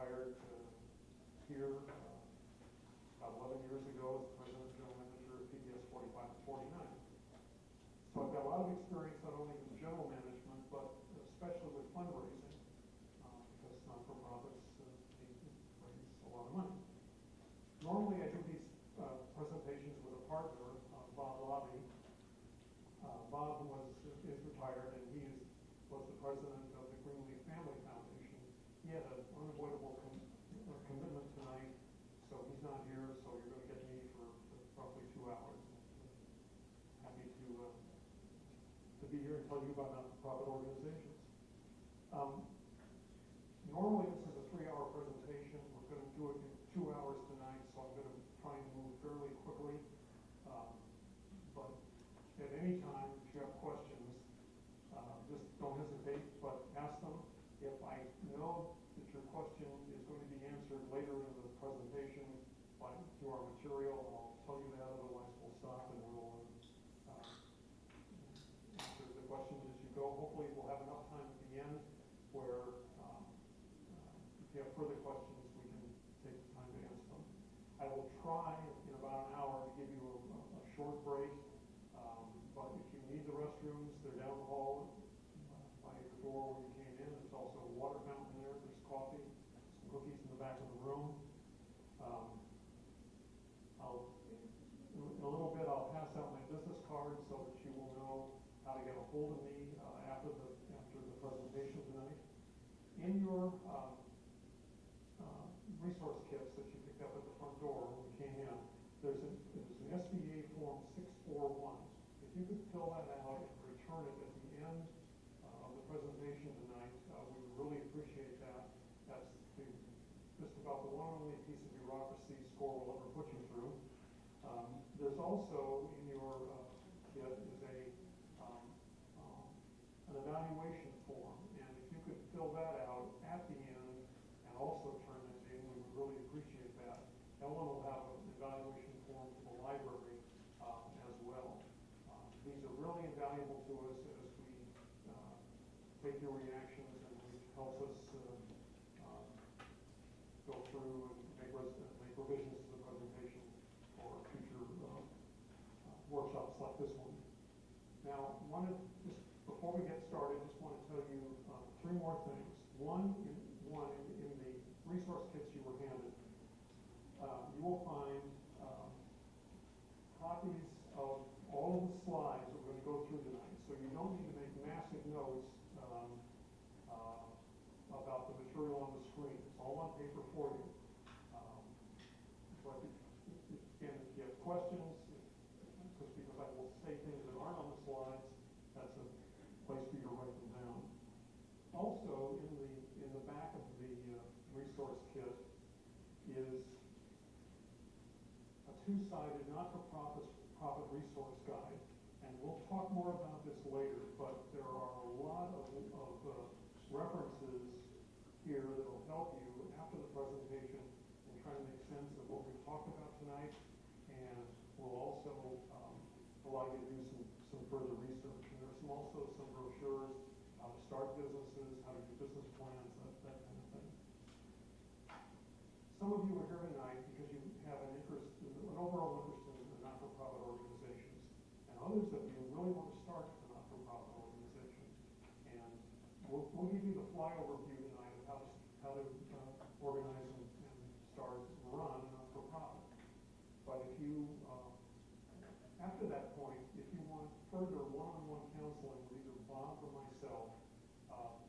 hired here about 11 years ago as the president and general manager of PBS 45 and 49. So I've got a lot of experience not only in general management, but especially with fundraising, because not-for-profits raise a lot of money. Normally I do these presentations with a partner, Bob Labbe. Bob is retired, and he was the president of the Greenleaf Family Foundation. He had an unavoidable commitment tonight, so he's not here, so you're going to get me for roughly 2 hours. Happy to be here and tell you about not-for-profit organizations. Normally this is a 3-hour presentation. We're going to do it in 2 hours tonight, so I'm going to try and move fairly quickly. But at any time, if you have questions, just don't hesitate, but ask them. If I know that your question is going to be answered later in the presentation through our material, I'll tell you that. Otherwise, we'll stop and we'll answer the questions as you go. Hopefully, we'll have enough time at the end where if you have further questions, we can take the time to answer them. I will try in about an hour to give you a short break, but if you need the restrooms, they're down the hall by the door where you came in. There's also a water fountain there. There's coffee, some cookies in the back of the room. In a little bit, I'll pass out my business card so that you will know how to get a hold of me after the presentation tonight. In your resource kits that you picked up at the front door when you came in, there's an SBA form 641. If you could fill that out and return it at the end of the presentation tonight, we would really appreciate that. That's just about the one and only piece of bureaucracy SCORE will ever put you through. There's also in your kit is an evaluation form, and if you could fill that out at the end and also turn it in, we would really appreciate that. Ellen will have an evaluation form for the library as well. These are really invaluable to us as we take your reactions, and it helps us go through and make revisions to the presentation for future workshops like this one. Now, before we get started, just want to tell you 3 more things. One, in the resource kits you were handed, you will find copies of all of the slides that we're going to go through tonight. So you don't need to make massive notes about the material on the screen. It's all on paper for you. But again, if you have questions, because I will say things that aren't on the slides, that's a place for you to write them down. Also, in the back of the resource kit is a 2-sided not-for-profit resource guide, and we'll talk more about this later. But there are a lot of references here that will help you after the presentation in trying to make sense of what we've talked about tonight, and will also allow you to do some further research. And there's also some brochures, how to start businesses, how to do business plans, that kind of thing. Some of you are here tonight because you have an overall interest in the not-for-profit organizations, and others of you really want to start a not-for-profit organization. And we'll give you the flyover view tonight of how to organize and start and run a not-for-profit. But if you after that point, if you want further one-on-one counseling with either Bob or myself,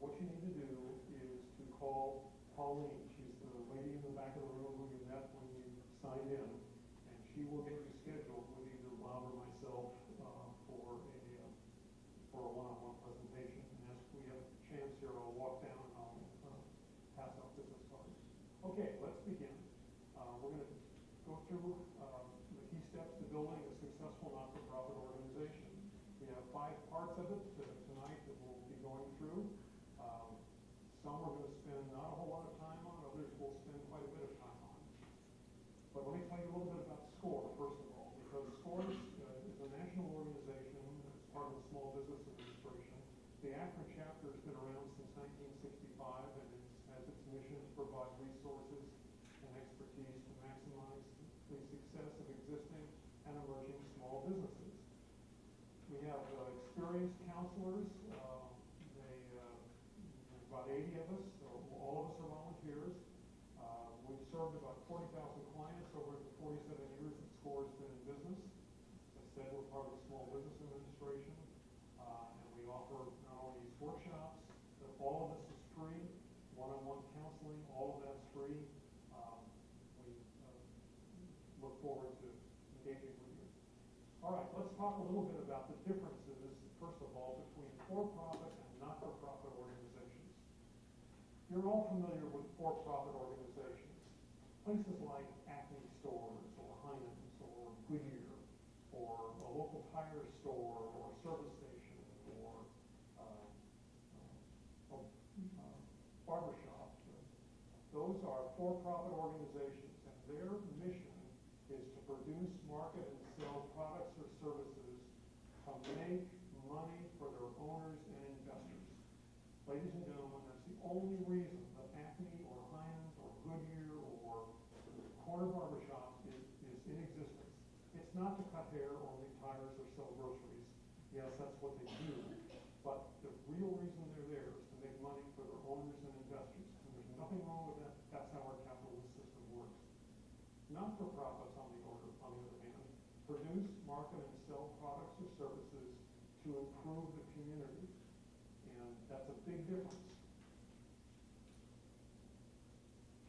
what you need to do is to call Pauline. She's the lady in the back of the room who you met when you signed in, and she will get you scheduled with either Bob or myself for a one-on-one presentation. And as we have a chance here, I'll walk down and I'll pass out business cards. Okay, let's begin. We're going to go through the key steps to building a successful not-for-profit organization. We have 5 parts of it tonight that we'll be going through. Some we're going to spend not a whole lot of time on, others we'll spend quite a bit of time on. But let me tell you a little bit about SCORE, first of all, because SCORE is a national organization. It's part of the Small Business Administration. The Akron chapter has been around since 1965, and it has its mission to provide resources experienced counselors. About 80 of us, so all of us are volunteers. We've served about 40,000 clients over the 47 years that SCORE has been in business. As I said, we're part of the Small Business Administration, and we offer not only these workshops, but all of this is free, one-on-one counseling, all of that's free. We look forward to engaging with you. All right, let's talk a little bit about the differences, first of all, between for-profit and not-for-profit organizations. You're all familiar with for-profit organizations. Places like Akron stores or Heinz or Goodyear or a local tire store or service station or a barbershop. Those are for-profit organizations, and their mission is to produce, market, and sell products or services to make money for their owners and investors. Ladies and gentlemen, that's the only reason that Acme or Heinz or Goodyear or corner barbershop is in existence. It's not to cut hair or make tires or sell groceries. Yes, that's what they do. But the real reason they're there is to make money for their owners and investors. And there's nothing wrong with that. That's how our capitalist system works. Not-for-profits, on the other hand, produce, market, and sell products or services to improve the community. And that's a big difference.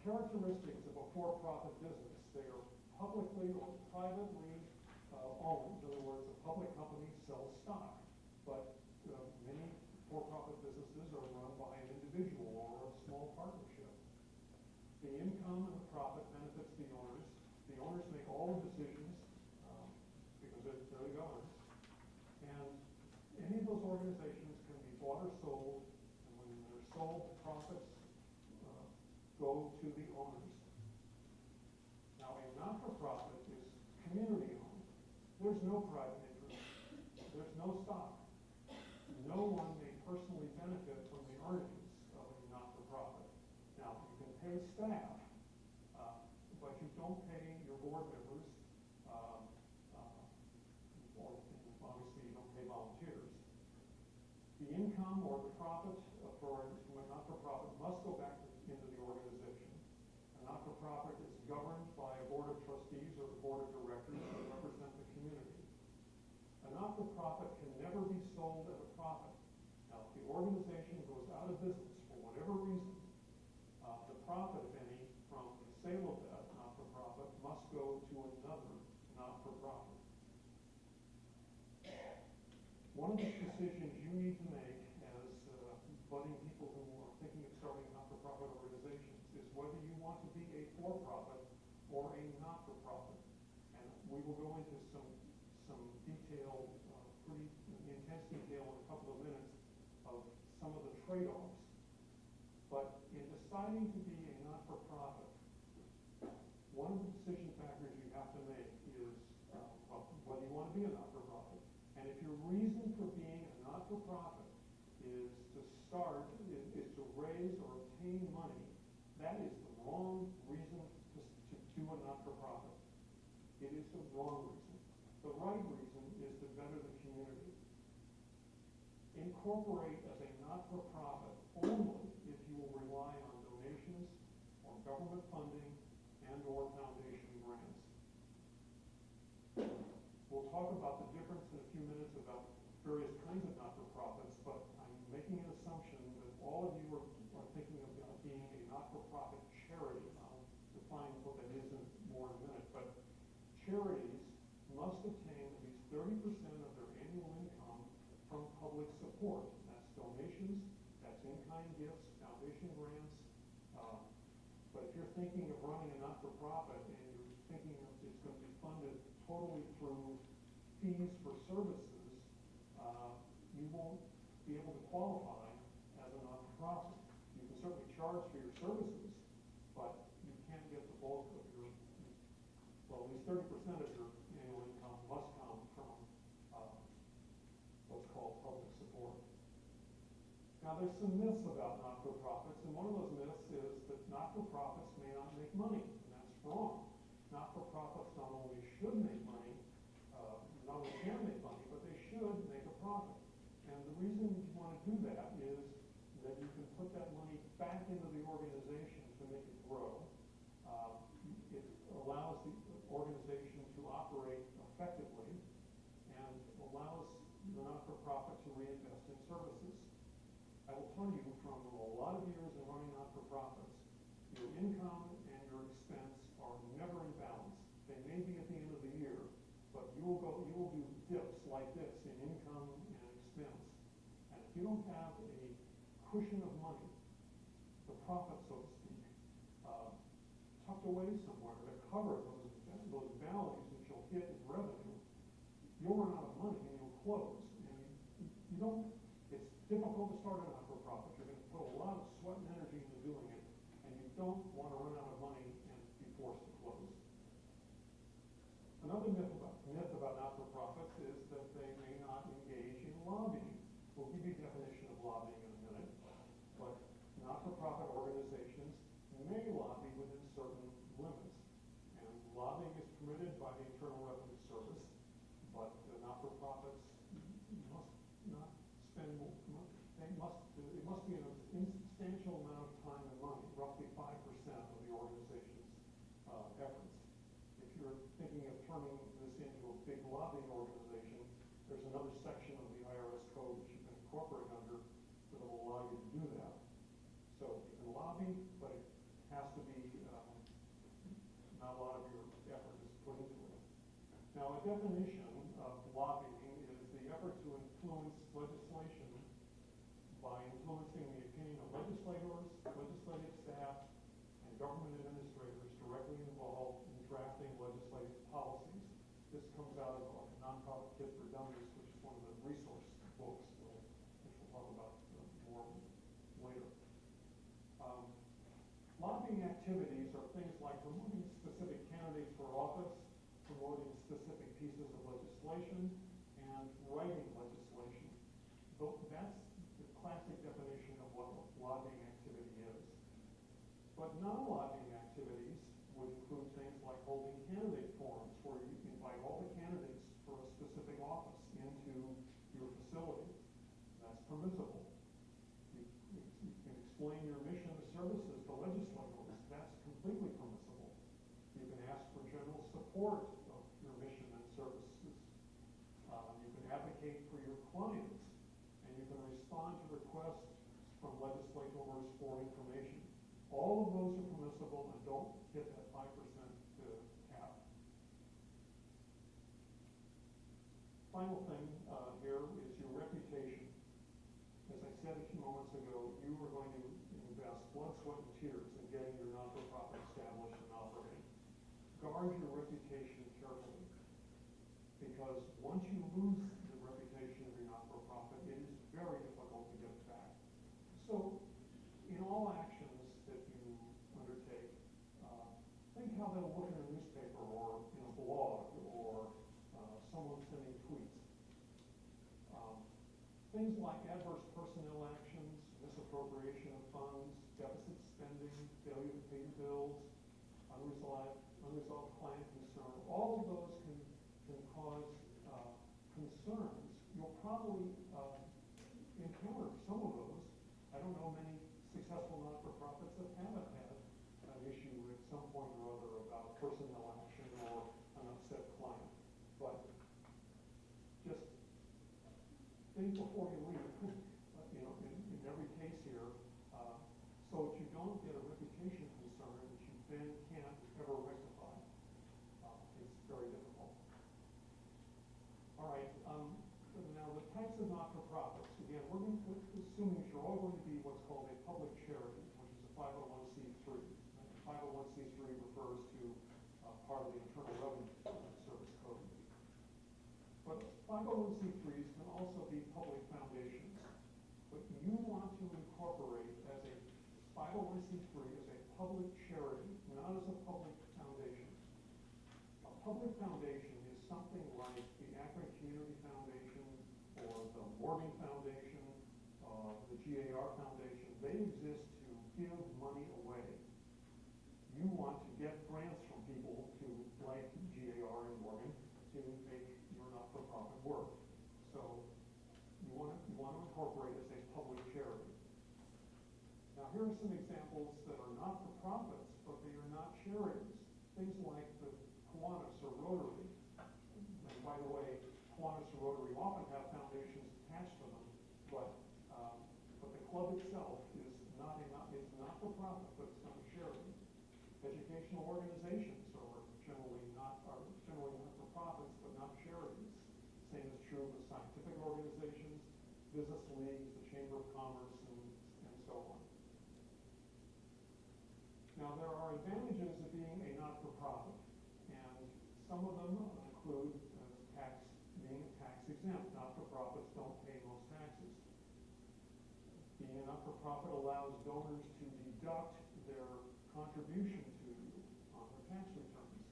Characteristics of a for-profit business: they are publicly or privately owned. In other words, a public company sells stock, but many for-profit businesses are run by an individual or a small partnership. The income and the profit benefits the owners. The owners make all the decisions because they're the governors. And any of those organizations can be bought or sold, and when they're sold, the profits go to the owners. Now, a not-for-profit is community-owned. There's no private interest. There's no stock. No one may personally benefit from the earnings of a not-for-profit. Now, you can pay staff, but you don't pay your board members, or obviously you don't pay volunteers. The income or the profit from a not-for-profit must go back into the organization. A not-for-profit is governed by a board of trustees or a board of directors that represent the community. A not-for-profit can never be sold at a profit. Now, if the organization goes out of business for whatever reason, the profit, if any, from the sale of that not-for-profit must go to another not-for-profit. One of the decisions you need to make as budding people who are thinking of starting not-for-profit organizations is whether you want to be a for-profit or a not-for-profit. And we will go into some detail, pretty intense detail in a couple of minutes of some of the trade-offs. But in deciding to be a not-for-profit, one of the decision factors you have to make is whether you want to be a not-for-profit. And if your reason for being a not-for-profit is to raise or obtain money, that is the wrong reason to do a not-for-profit. It is the wrong reason. The right reason is to better the community. Incorporate as a not-for-profit only if you will rely on donations or government funding and or foundation grants. We'll talk about the difference in a few minutes about various kinds of not-for-profits, but I'm making an assumption that all of you are thinking about being a not-for-profit charity. I'll define what that is more in a minute, but charities must obtain at least 30% of their annual income from public support. That's donations, that's in-kind gifts, foundation grants. But if you're thinking of running a not-for-profit and you're thinking of it's going to be funded totally through fees for services, you won't be able to qualify as a not-for-profit. You can certainly charge for your services, but you can't get the bulk of your, well, at least 30% of your annual income must come from what's called public support. Now, there's some myths about not-for-profits, and one of those myths is that not-for-profits may not make money, and that's wrong. Not-for-profits not only should make money, not only can make money, but they should make a profit. do that is that you can put that money back into the organization to make it grow. It allows the organization to operate effectively and allows the not-for-profit to reinvest in services. I will tell you from a lot of years in running not-for-profits, your income and your expense are never in balance. They may be at the end of the year, but you will do dips like this in income and expense. And if you don't have a cushion of money, the profit, so to speak, tucked away somewhere to cover those valleys that you'll hit in revenue, you'll run out of money and you'll close. And you don't, it's difficult to start a not-for-profit. You're going to put a lot of sweat and energy into doing it, and you don't want to run out of money and be forced to close. Another myth about not-for-profits is that they may not engage in lobbying. We'll give you a definition of lobbying in a minute, but not-for-profit organizations may lobby within certain limits. And lobbying is permitted by the Internal Revenue Service, but the not-for-profits must not spend, it must be an insubstantial amount of time and money, roughly 5% of the organization's efforts. If you're thinking of turning this into a big lobbying organization, there's another section of the IRS code that you can incorporate under that will allow you to do that. So you can lobby, but it has to be, not a lot of your effort is put into it. Now, a definition of lobbying is the effort to influence legislation by influencing the opinion of legislators, legislative staff, and government administrators directly involved in drafting legislative policies. This comes out of a nonprofit kit for dummies, which is one of the resource books, which we'll talk about more later. Lobbying activities are things like promoting specific candidates for office, promoting specific pieces of legislation, and writing legislation. That's the classic definition of what lobbying activity is. But non-lobbying activities would include things like holding candidate forums where you invite all the candidates for a specific office into your facility. That's permissible. You can explain your mission or services to legislators. That's completely permissible. You can ask for general support of your mission and services. You can advocate for your clients, and you can respond to requests from legislators for information. All of those are permissible and don't hit that 5% cap. Final thing here is your reputation. As I said a few moments ago, you are going to invest blood, sweat, and tears in getting your not-for-profit established and operating. Guard your reputation carefully, because once you lose the reputation of your not-for-profit, it is very difficult to get it back. So, in all actions that you undertake, think how they'll look in a newspaper or in a blog or someone sending tweets. Things like adverse personnel actions, misappropriation of funds, deficit spending, failure to pay bills, unresolved client concern, all of those can cause concerns. You'll probably encounter some of those. I don't know many successful not-for-profits that haven't had an issue at some point or other about personnel action or an upset client. But just think before you leave, in every case here, so that you don't get a reputation concern that you then can't ever rectify. It's very difficult. All right, now the types of not-for-profits. Again, we're assuming that you're all going to be what's called a public charity, which is a 501c3. And 501c3 refers to part of the Internal Revenue Service Code. But 501c3s can also be public foundations. But you want to incorporate as a 501c3 as a public charity, not as a public foundation. A public foundation is something like the Akron Community Foundation or the Morgan Foundation, the GAR Foundation. They exist to give money away. You want to get grants from people to, like GAR and Morgan, to make your not-for-profit work. So you want to incorporate as a public here are some examples that are not-for-profits, but they are not charities. Things like the Kiwanis or Rotary. And by the way, Kiwanis or Rotary often have foundations attached to them, but the club itself is not-for-profit, but it's not a charity. Educational organizations are generally not-for-profits, but not charities. Same is true with scientific organizations, business leagues, the Chamber of Commerce, and so on. Now, there are advantages of being a not-for-profit, and some of them include being tax exempt. Not-for-profits don't pay most taxes. Being a not-for-profit allows donors to deduct their contribution to you on their tax returns.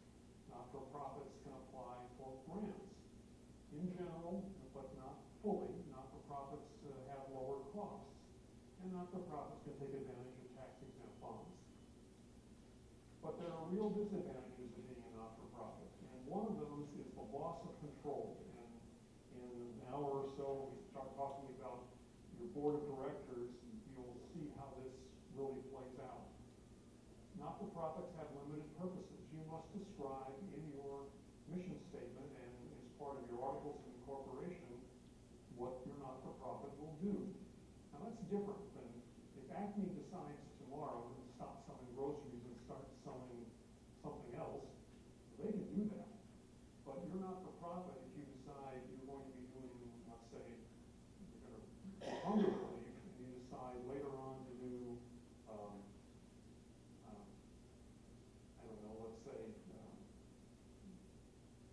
Not-for-profits can apply for grants. In general, but not fully, not-for-profits have lower costs, and not-for-profits can take advantage of tax-exempt bonds. But there are real disadvantages of being a not-for-profit, and one of those is the loss of control. And in an hour or so, when we start talking about your board of directors, you'll see how this really plays out. Not-for-profits have limited purposes. You must describe in your mission statement and as part of your articles of incorporation what your not-for-profit will do. Now that's different than if Acme decides tomorrow to stop selling groceries and start selling something else, they can do that. But you're not-for-profit if you decide you're going to be doing, let's say, you're going to hunger relief, and you decide later on to do, I don't know, let's say,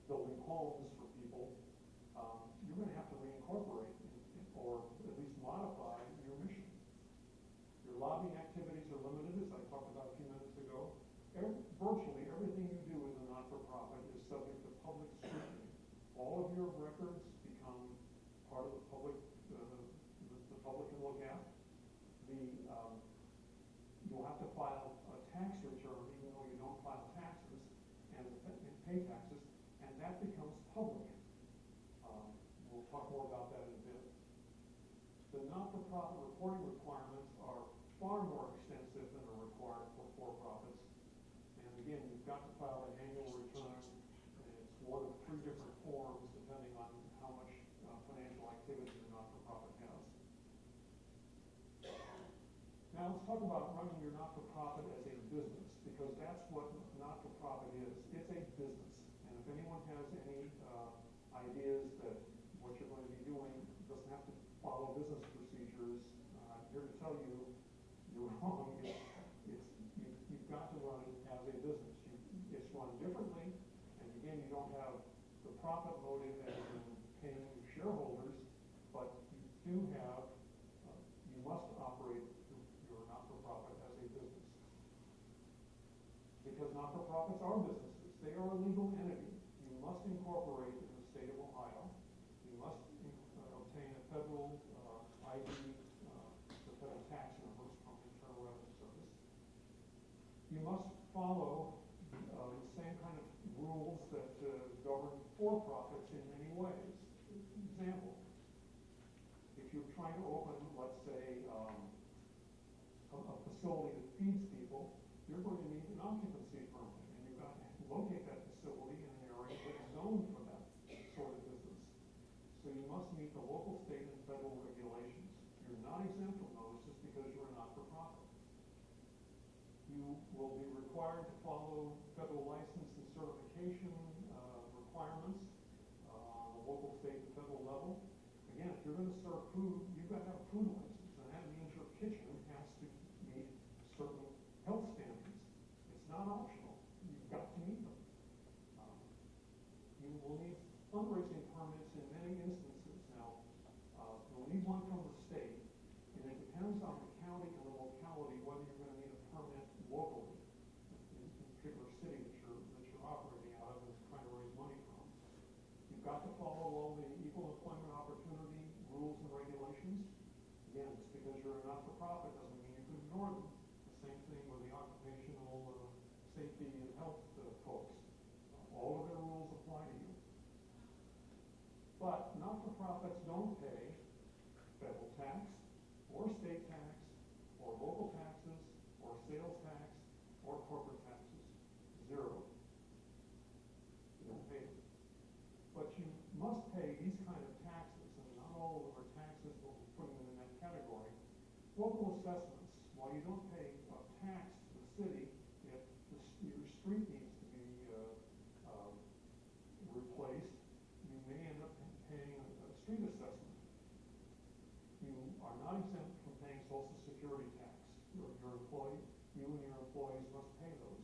building homes for people, you're going to have to reincorporate or at least modify your mission. Your lobbying activities are limited, as I talked about a few minutes ago. Virtually everything you do as a not-for-profit is subject to public scrutiny. All of your records become part of the public, the public can look at. You'll have to file a tax return even though you don't file taxes and pay taxes, and that becomes public. We'll talk more about that in a bit. The not-for-profit reporting requirements are far more extensive than are required for for-profits. And again, you've got to file an annual return, and it's one of 3 different forms depending on how much financial activity the not-for-profit has. Now let's talk about running your not-for-profit as a business, because that's what not-for-profit is. It's a business. And if anyone has any ideas that what you're going to be doing doesn't have to follow business procedures, I'm here to tell you you're wrong. You've got to run it as a business. It's run differently, and again, you don't have the profit motive as in paying shareholders, but you do have, you must operate your not-for-profit as a business. Because not-for-profits are businesses. They are a legal entity. You must incorporate in the state of Ohio. You must obtain a federal ID, the federal tax numbers from the Internal Revenue Service. You must follow the same kind of rules that govern for-profits in many ways. Example, if you're trying to open, let's say, a facility that feeds people, you're going to need an occupancy permit, and you've got to locate that facility in an area that's zoned for that sort of business. So you must meet the local, state, and federal regulations. You're not exempt from those just because you're a not-for-profit. You will be required to follow federal license and certification requirements on the local, state, and federal level. Again, if you're going to serve food, you've got to have a food license, and that means your kitchen has to meet certain health standards. It's not optional. You've got to meet them. You will need fundraising permits in many instances. Now, you'll need one from the state, and it depends on the county and the locality whether you're going to need a permit locally in a particular city that you're operating out of and trying to raise money from. You've got to follow all the equal employment opportunity rules and regulations. Again, just because you're a not-for-profit doesn't mean you can ignore them. The same thing with the occupational safety and health folks. All of their rules apply to you. But not-for-profits don't pay federal tax or state tax or local taxes Local assessments, while you don't pay a tax to the city if your street needs to be replaced, you may end up paying a street assessment. You are not exempt from paying Social Security tax. You and your employees must pay those.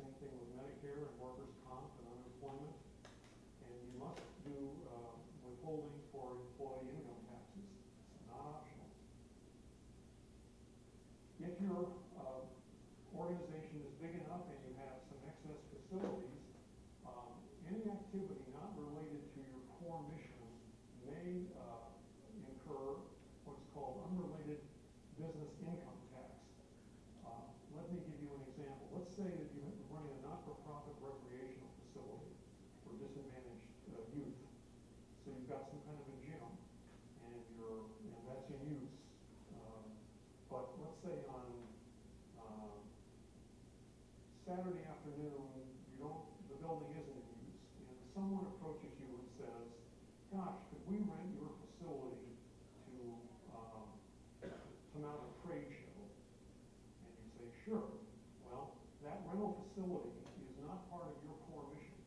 Same thing with Medicare and workers' comp and unemployment. And you must do withholding for employee income taxes. It's not optional. If your organization is big enough and you have some excess facilities, any activity not related to your core mission may incur what's called unrelated business income tax. Let me give you an example. Let's say that you're running a not-for-profit recreational facility for disadvantaged youth. So you've got some kind of a gym, and that's in use. But let's say on Saturday afternoon, the building isn't in use, and someone approaches you and says, "Gosh, could we rent your facility to mount a trade show?" And you say, "Sure." Well, that rental facility is not part of your core mission,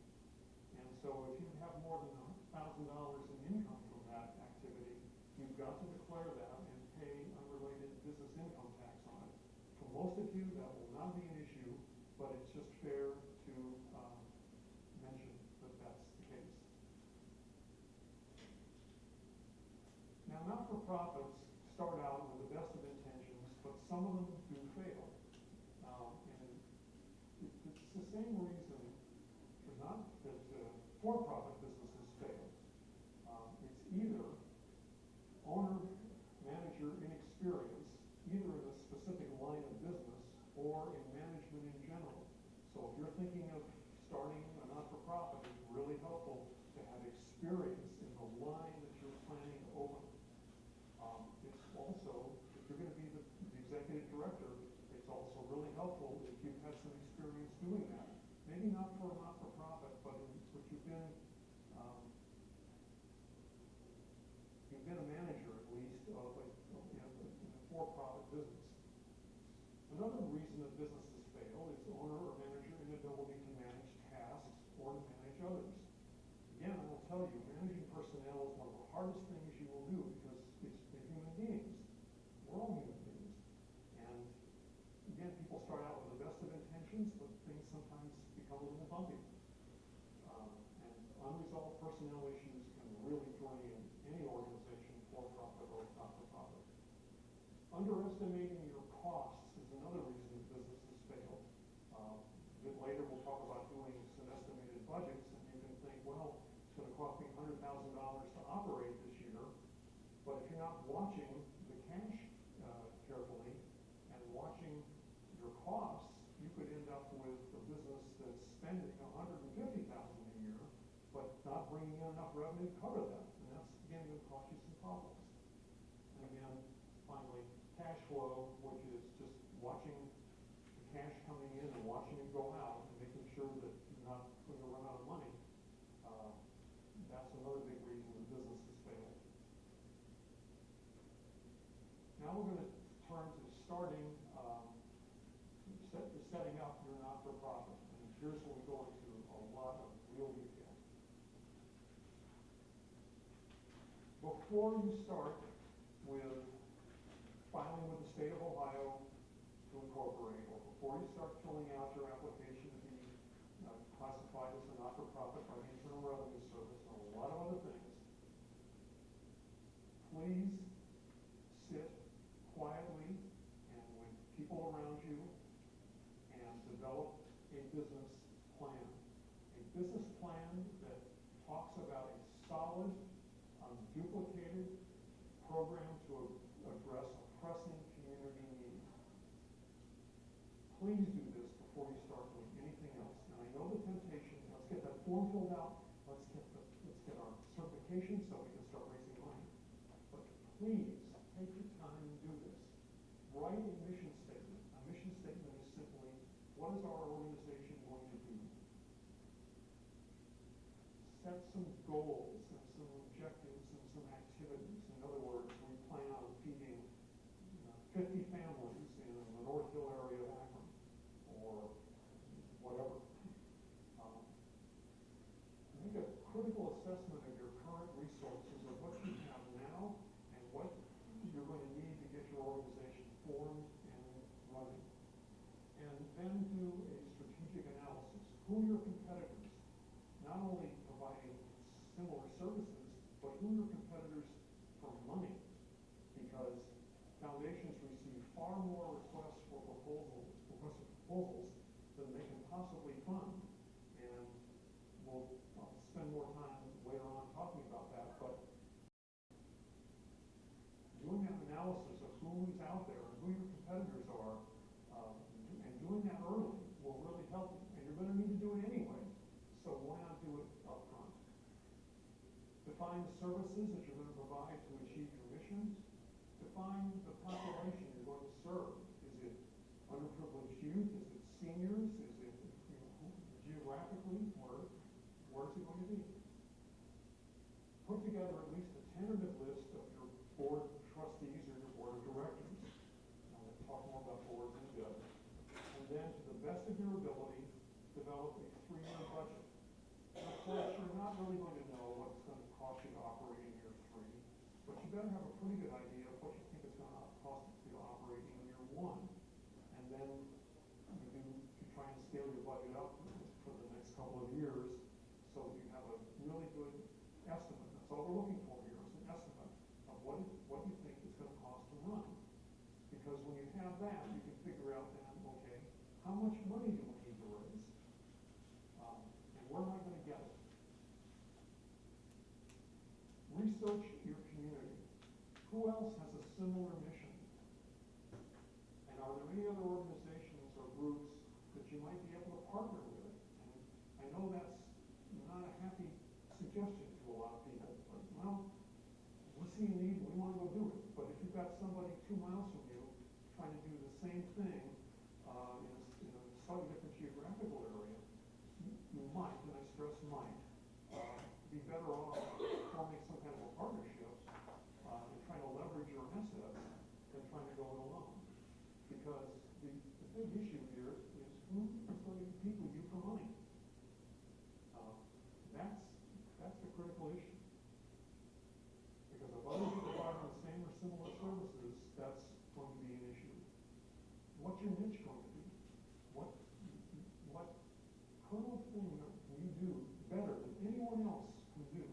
and so if you have more than $1,000 in income from that activity, you've got to declare that and pay unrelated business income tax on it. For most of you, that will not be an issue, but it's just fair to mention that that's the case. Now, not-for-profits start out with the best of intentions, but some of them do fail. And it's the same reason that for-profit businesses fail. It's either owner-manager inexperience, either in a specific line of business or in management in general. So if you're thinking of starting a not-for-profit, it's really helpful to have experience in the line that you're planning to open. It's also, if you're going to be the executive director, it's also really helpful if you've had some experience doing that. Maybe not for a not-for-profit, but you've been a manager at least in a for-profit business. Another reason that businesses fail is owner or manager inability to manage tasks or to manage others. Again, I will tell you, managing personnel is one of the hardest things you will do because they're human beings. We're all human beings. And again, people start out with the best of intentions, but things sometimes become a little bumpy. And unresolved personnel issues can really drain any organization, for-profit or not-for-profit. Underestimating your costs is another reason that businesses fail. A bit later, we'll talk about doing some estimated budgets, and you can think, well, it's going to cost me $100,000 to operate this year, but if you're not watching the cash carefully and watching your costs, you could end up with a business that's spending $150,000 a year, but not bringing in enough revenue to cover that, and that's again going to cost you some problems. And again, finally, cash flow, which is just watching the cash coming in and watching it go out and making sure that you're not going to run out of money. That's another big reason that businesses fail. Now we're going to turn to setting up your not-for-profit. And here's where we go into a lot of real detail. Before you start with filing with the state of Ohio to incorporate, or before you start filling out your application to be classified as a not-for-profit by the Internal Revenue Service and a lot of other things, please sit quietly and with people around you and develop a business plan. A business plan that talks about a solid, unduplicated program to address a pressing community need. Please do this before you start doing anything else. Now I know the temptation, let's get that form filled out, let's get our certification so we can start raising money. But please take your time and do this. Write a mission statement. A mission statement is simply, what is our organization going to do? Set some goals and some objectives and some activities. In other words, we plan on feeding 50 families in the North Hill area of Akron, or whatever. Make a critical assessment of your current resources, of what you have now and what you're going to need to get your organization formed and running. And then do a strategic analysis. Who are your competitors? Not only providing similar services, but who are your competitors for money? Because foundations receive far more requests for proposals than they can possibly fund. And we'll spend more time later on talking about that, but doing that analysis of who's out there and who your competitors are, and doing that early will really help you. And you're going to need to do it anyway, so why not do it up front? Define the services that you're going to provide to achieve your mission. Define the population you're going to serve. Is it underprivileged youth? Is it seniors? Is it geographically? Where's it going to be? Put together at least a tentative list of your board of trustees or your board of directors. We'll talk more about boards in a bit. And then, to the best of your ability, develop a 3-year budget. And of course, you're not really going to know what it's going to cost you to operate in year 3, but you better have a pretty good idea of what you think it's going to cost you to operate in year 1. And then you try and scale your budget up for the next couple of years, so you have a really good estimate. That's all we're looking for here, is an estimate of what you think it's going to cost to run. Because when you have that, you can figure out then, okay, how much money do we need to raise? And where am I going to get it? Research your community. Who else has a similar mission? And are there any other organizations or groups that you might be able to partner with? And I know that's not a happy suggestion to a lot of people, but well, we see a need, we want to go do it. But if you've got somebody 2 miles from you trying to do the same thing in a slightly different geographical area, you might, and I stress might, be better off forming some kind of a partnership and trying to leverage your assets than trying to go it alone. Because the big issue here is who is going to compete with you for money. That's the critical issue. Because if others are providing the same or similar services, that's going to be an issue. What's your niche going to be? What kernel thing can you do better than anyone else can do?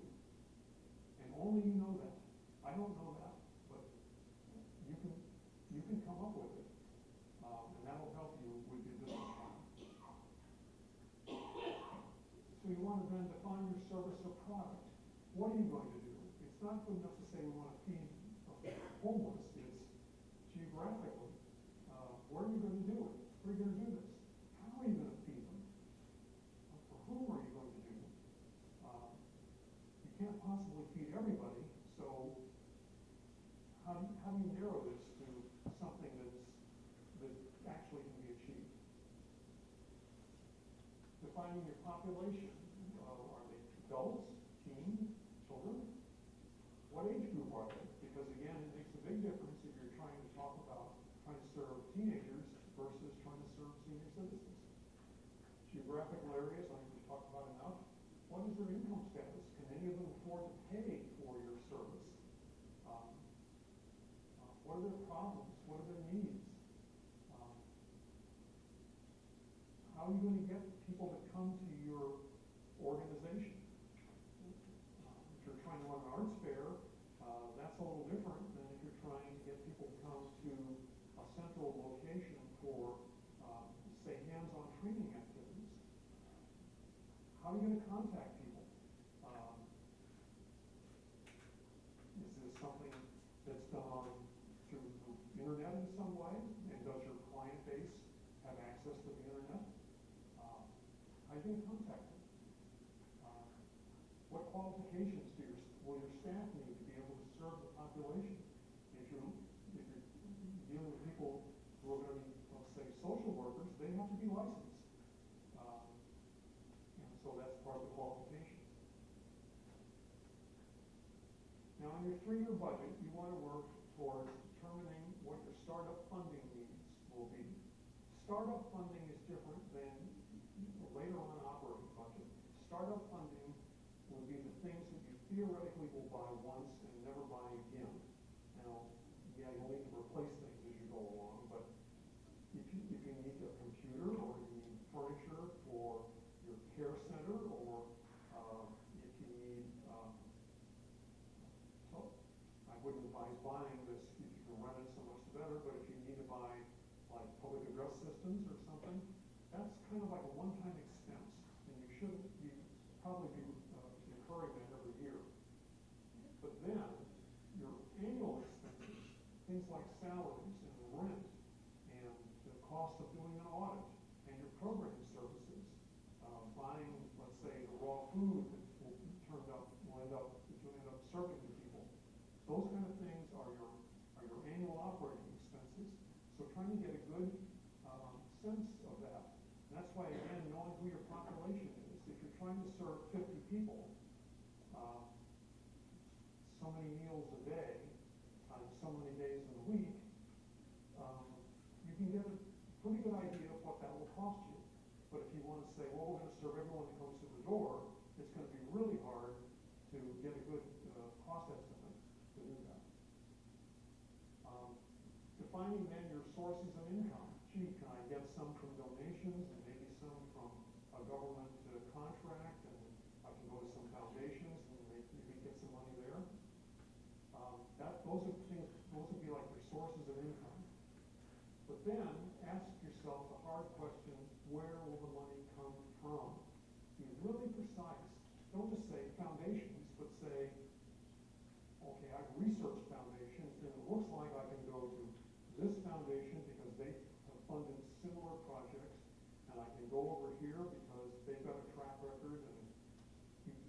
And only you know that. I don't know that, but you can come up with it, and that'll help you with your business plan. So you want to then define your service or product. What are you going to do? It's not good enough to say we want to feed homeless. It's geographically. Where are you going to do it? Where are you going to do this? How are you going to feed them? For whom are you going to do it? You can't possibly feed everybody, so how do you narrow this to something that actually can be achieved? Defining your population. Are they adults, teens, children? What age group are they? Because again, it makes a big difference if you're trying to serve teenagers versus trying to serve senior citizens. Geographical areas, I think we've talked about enough. What is their income status? Can any of them afford to pay for your service? What are their problems? What are their needs? How are you going to get people to come to your organization? If you're trying to run an arts fair, that's a little different than if you're trying to get people to come to a central location for, say, hands-on training activities. How are you going to contact people? Is this something that's done through the internet in some way? And does your client base have access to the internet? How are you going to contact them? What qualifications will your staff need to be able to serve the population? If you're dealing with people who are going to be, let's say, social workers, they have to be licensed. And so that's part of the qualifications. Now, in your 3-year budget, you want to work towards determining what your startup funding needs will be. Startup funding is different than later on operating budget. Startup funding would be the things that you theoretically will buy once and never buy again. Now, yeah, you'll need to replace things as you go along, but if you need a computer or you need furniture for your care center, or if you need, so I wouldn't advise buying this. If you can rent it, so much the better, but if you need to buy like public address systems or something, that's kind of like a one-time expense, and you shouldn't probably be incurring that every year. But then, your annual expenses, things like salaries and rent, and the cost of doing an audit, and your program services, buying, let's say, the raw food that will end up serving to people. Those kind of things are your annual operating expenses. So trying to get a good sense of that. And that's why, again, knowing who your population is. If you're trying to serve 50 people, so many meals a day, times so many days in the week, you can get a pretty good idea of what that will cost you. But if you want to say, well, we're going to serve everyone that comes through the door, it's going to be really hard to get a good cost estimate to do that. Defining then your sources of income. Gee, can I get some from donations and maybe some from a government contract, and I can go to some foundations and maybe get some money there. Those are things. Those would be like your sources of income. But then ask yourself the hard question: where will the money come from? Be really precise. Don't just say foundations, but say, okay, I've researched foundations, and it looks like I can go to this foundation because they have funded similar projects, and I can go over here because they've got a track record, and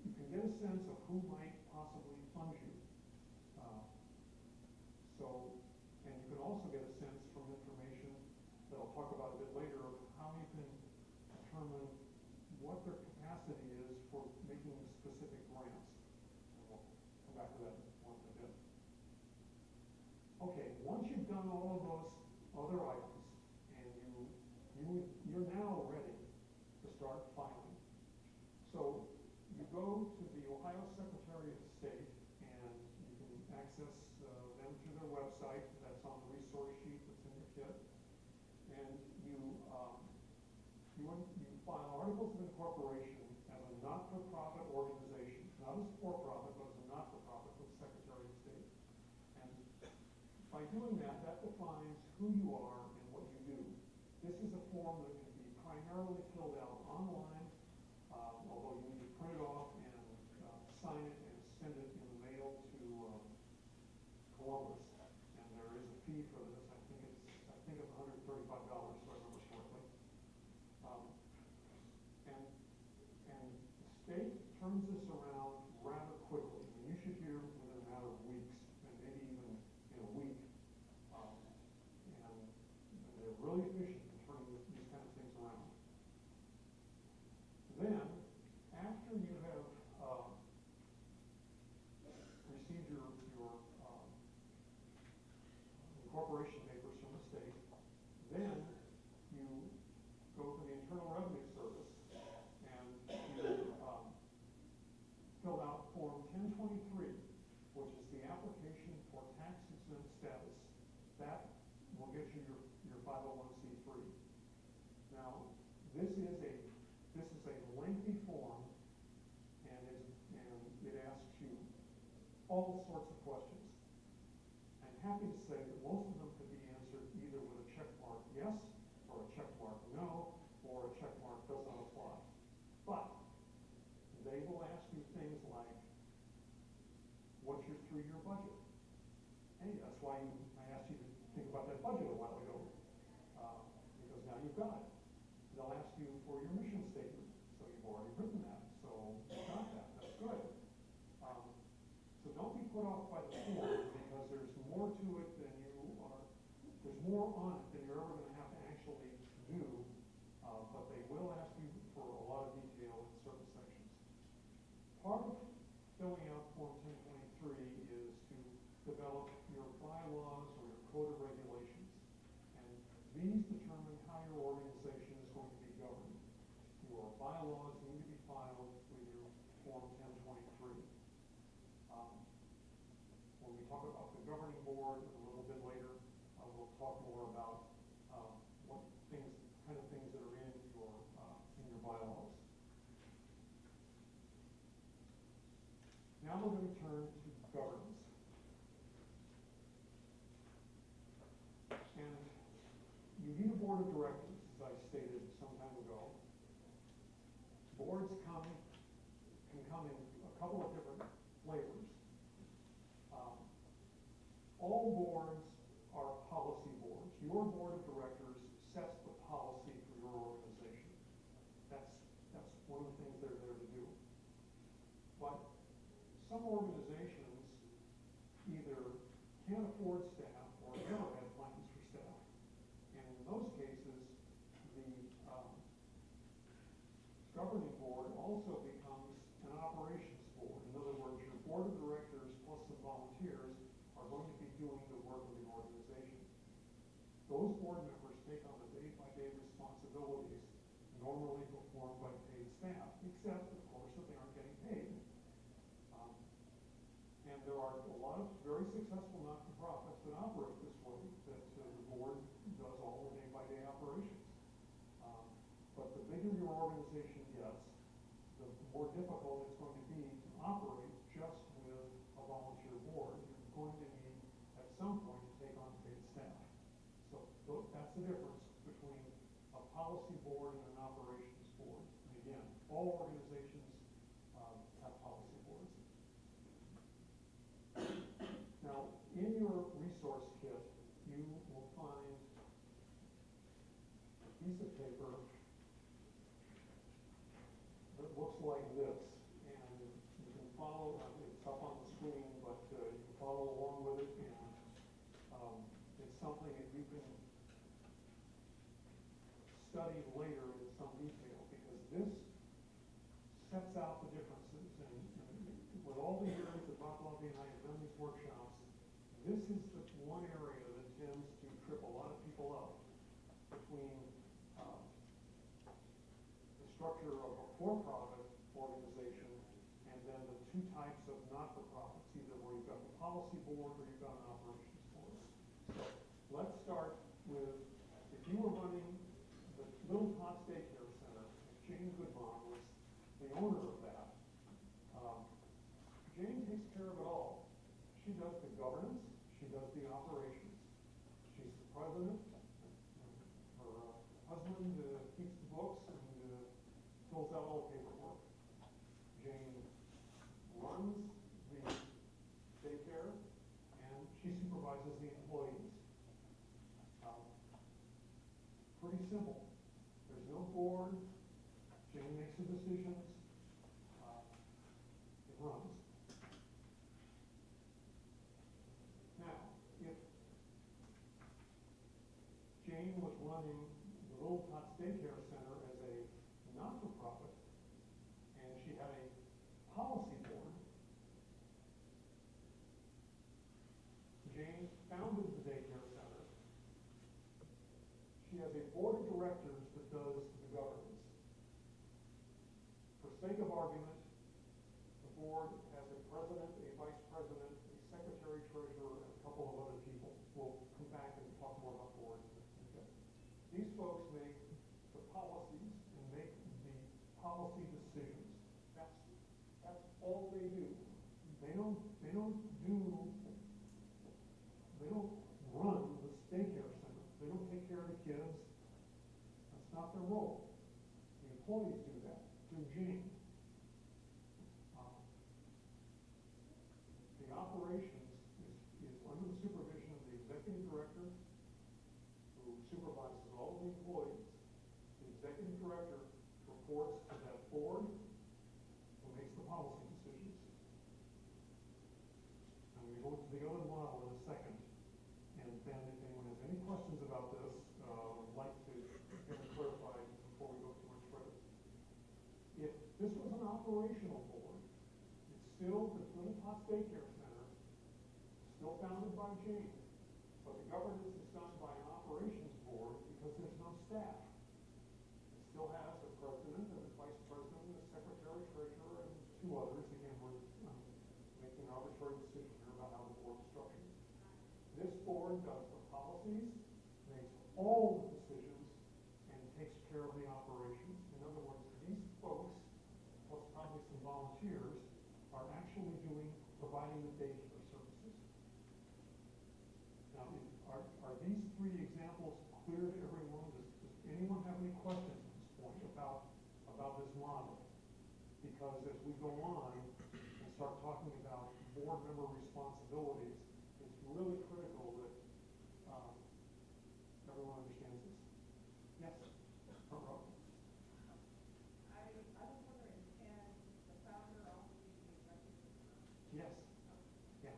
you can get a sense of who might possibly fund you. And you can also get a sense from information that I'll talk about a bit later of how you can determine what their capacity is for making specific grants. And we'll come back to that in a bit. Okay, once you've done all of those other items, and you're now ready to start filing. So you go to the Ohio Secretary of State, and you can access them through their website. That's on the resource sheet that's in your kit. And you file articles of incorporation as a not-for-profit organization, not as for-profit, but as a not-for-profit with the Secretary of State. And by doing that, that defines who you are and what you do. This is a form that can be primarily filled out online, although you need to print it off and sign it and send it in the mail to Columbus. And there is a fee for this. I think it's $135, so I remember correctly. And the state turns this around rather quickly. I mean, you should hear within a matter of weeks, and maybe even in a week. And they're really efficient in turning these kind of things around. Then, after you have received your incorporation papers from the state, then you go to the Internal Revenue Service and you fill out Form 1023, which is the application for tax-exempt status. That will get you your 501c3. Now, this is a lengthy form, and it asks you all sorts of questions. I'm happy to say that most of them can be answered either with a check mark yes, or a check mark no, or a check mark does not apply. But they will ask you things like, what's your 3-year budget? Hey, that's why I asked you to think about that budget a while ago, because now you've got it. They'll ask you for your mission statement, so you've already written that, so you've got that. That's good. So don't be put off by the form, because there's more to it than there's more on it than you're ever going to have to actually do, but they will ask you for a lot of detail in certain sections. Part of filling out Form 1023 is to develop your bylaws or your code of regulations. these determine how your organization is going to be governed. Your bylaws need to be filed with your Form 1023. When we talk about the governing board a little bit later, we'll talk more about what kind of things that are in your bylaws. Now we're going to turn to governance. And you need a board of directors, as I stated some time ago. Boards can come in a couple of different flavors. All boards are policy boards. Your board of directors sets the policy for your organization. That's one of the things they're there to do. But some organizations either can't afford staff or never had plans for staff. And in those cases, the governing board also becomes an operations board. In other words, your board of directors plus some volunteers are going to be doing the work of the organization. Those board members take on the day-by-day responsibilities normally performed by paid staff, except, of course, that they aren't getting paid. And there are a lot of very successful not-for-profits that operate this way, that the board does all the day-by-day operations. But the bigger your organization gets, the more difficult it's going to be to operate just with a volunteer board. You're going to need, at some point, to take on paid staff. So that's the difference between a policy board and an operations board. And again, all organizations have policy boards. Now, in your resource kit, you will find a piece of paper that looks like this. And you can follow, it's up on the screen, but you can follow along with it. And it's something that you can study later in some detail, because this sets out the differences. And with all the years that Bob Labbe and I have done these workshops, this is the one area that tends to trip a lot of people up between the structure of a for-profit organization and then the two types of not-for-profits, either where you've got the policy board or you've got an operations board. So let's start with, if you were running the Little Tots Daycare Center, Jane Goodmom was the owner of that. Jane takes care of it all. She does the governance, she does the operations. She's the president. Her husband keeps the books and fills out all the paperwork. Jane runs the daycare and she supervises the employees. Pretty simple. There's no board. Jane makes the decisions. It runs. Now, if Jane was running the Little Tots Daycare Center as a not-for-profit, and she had a policy board, Jane founded the daycare center. She has a board of directors that does the governance. For sake of argument, the board has a president, a vice president, a secretary, treasurer, and a couple of other people. We'll come back and talk more about boards. Okay. These folks make the policies and make the policy decisions. That's all they do. They don't run the daycare center. They don't take care of the kids. That's not their role. The employees do that through Jane. The operations is under the supervision of the executive director, who supervises all the employees. The executive director reports to that board, who makes the policy decisions. I'm going to go to the other model in a second. And then if anyone has any questions about this, would like to get it clarified before we go too much further. If this was an operational board, it's still the Little Tots Daycare Center, still founded by Jane, but the governance is done by an operations board, board does the policies, makes all the decisions, and takes care of the operations. In other words, these folks, plus probably some volunteers, are actually providing the daycare services. Now, are these three examples clear to everyone? Does anyone have any questions at this point about this model? Because as we go on and start talking about board member responsibilities, it's really critical that everyone understands this. Yes? Rob? I was wondering, can the founder also be the executive? Yes. Yeah.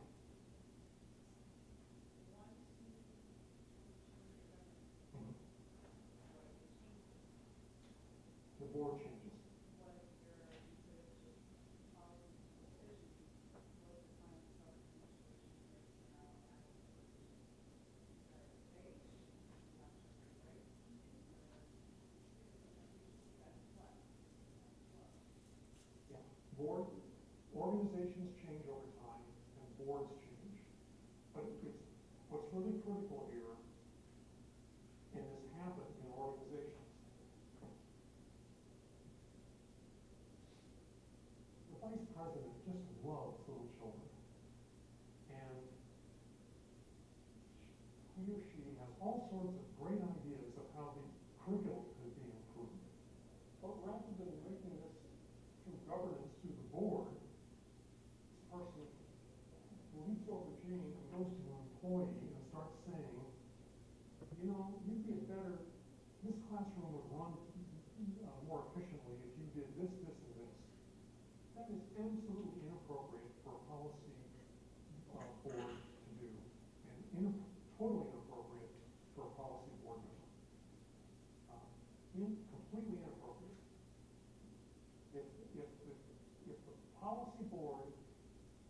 Once you change Mhm. what if it changes? The board changes. What if you're instead of just following the decision, what if the final self-administration breaks down as a position? That they should not just break, that's what? Yeah. Board organizations change over time and boards change. But what's really critical here, and this happens in organizations. The vice president just loves little children. And he or she has all sorts of great ideas of how the curriculum could be improved. But rather than making this through governance through the board, this person leaps over Jane and goes to an employee and starts saying, you know, you'd be this classroom would run more efficiently if you did this, this, and this. That is absolutely inappropriate for a policy board to do, and totally inappropriate for a policy board member. Completely inappropriate. If the policy board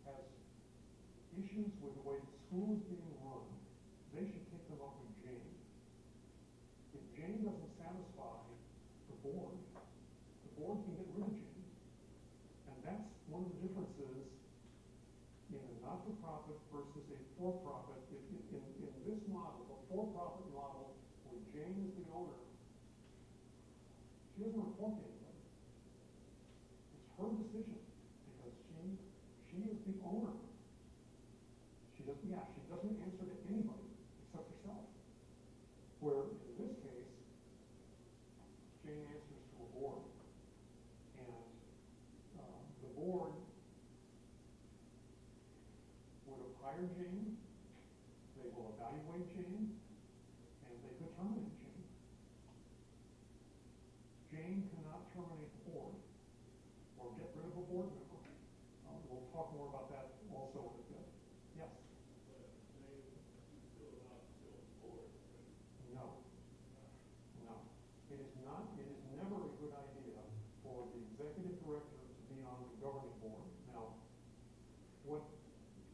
has issues with the way the school is being run, they should take them up with Jane. If Jane doesn't satisfy the board can get rid of Jane. And that's one of the differences in a not-for-profit versus a for-profit. In this model, a for-profit model, where Jane is the owner, she doesn't report to anybody. It's her decision, because she is the owner. She doesn't answer to anybody except herself. Where in this case, Jane answers to a board. And the board would have hired Jane, they will evaluate Jane, and they could terminate Jane. Jane cannot terminate the board or get rid of a board member. We'll talk more about that also in a bit. Yes? No. No. It is not. It is never a good idea for the executive director to be on the governing board. Now, what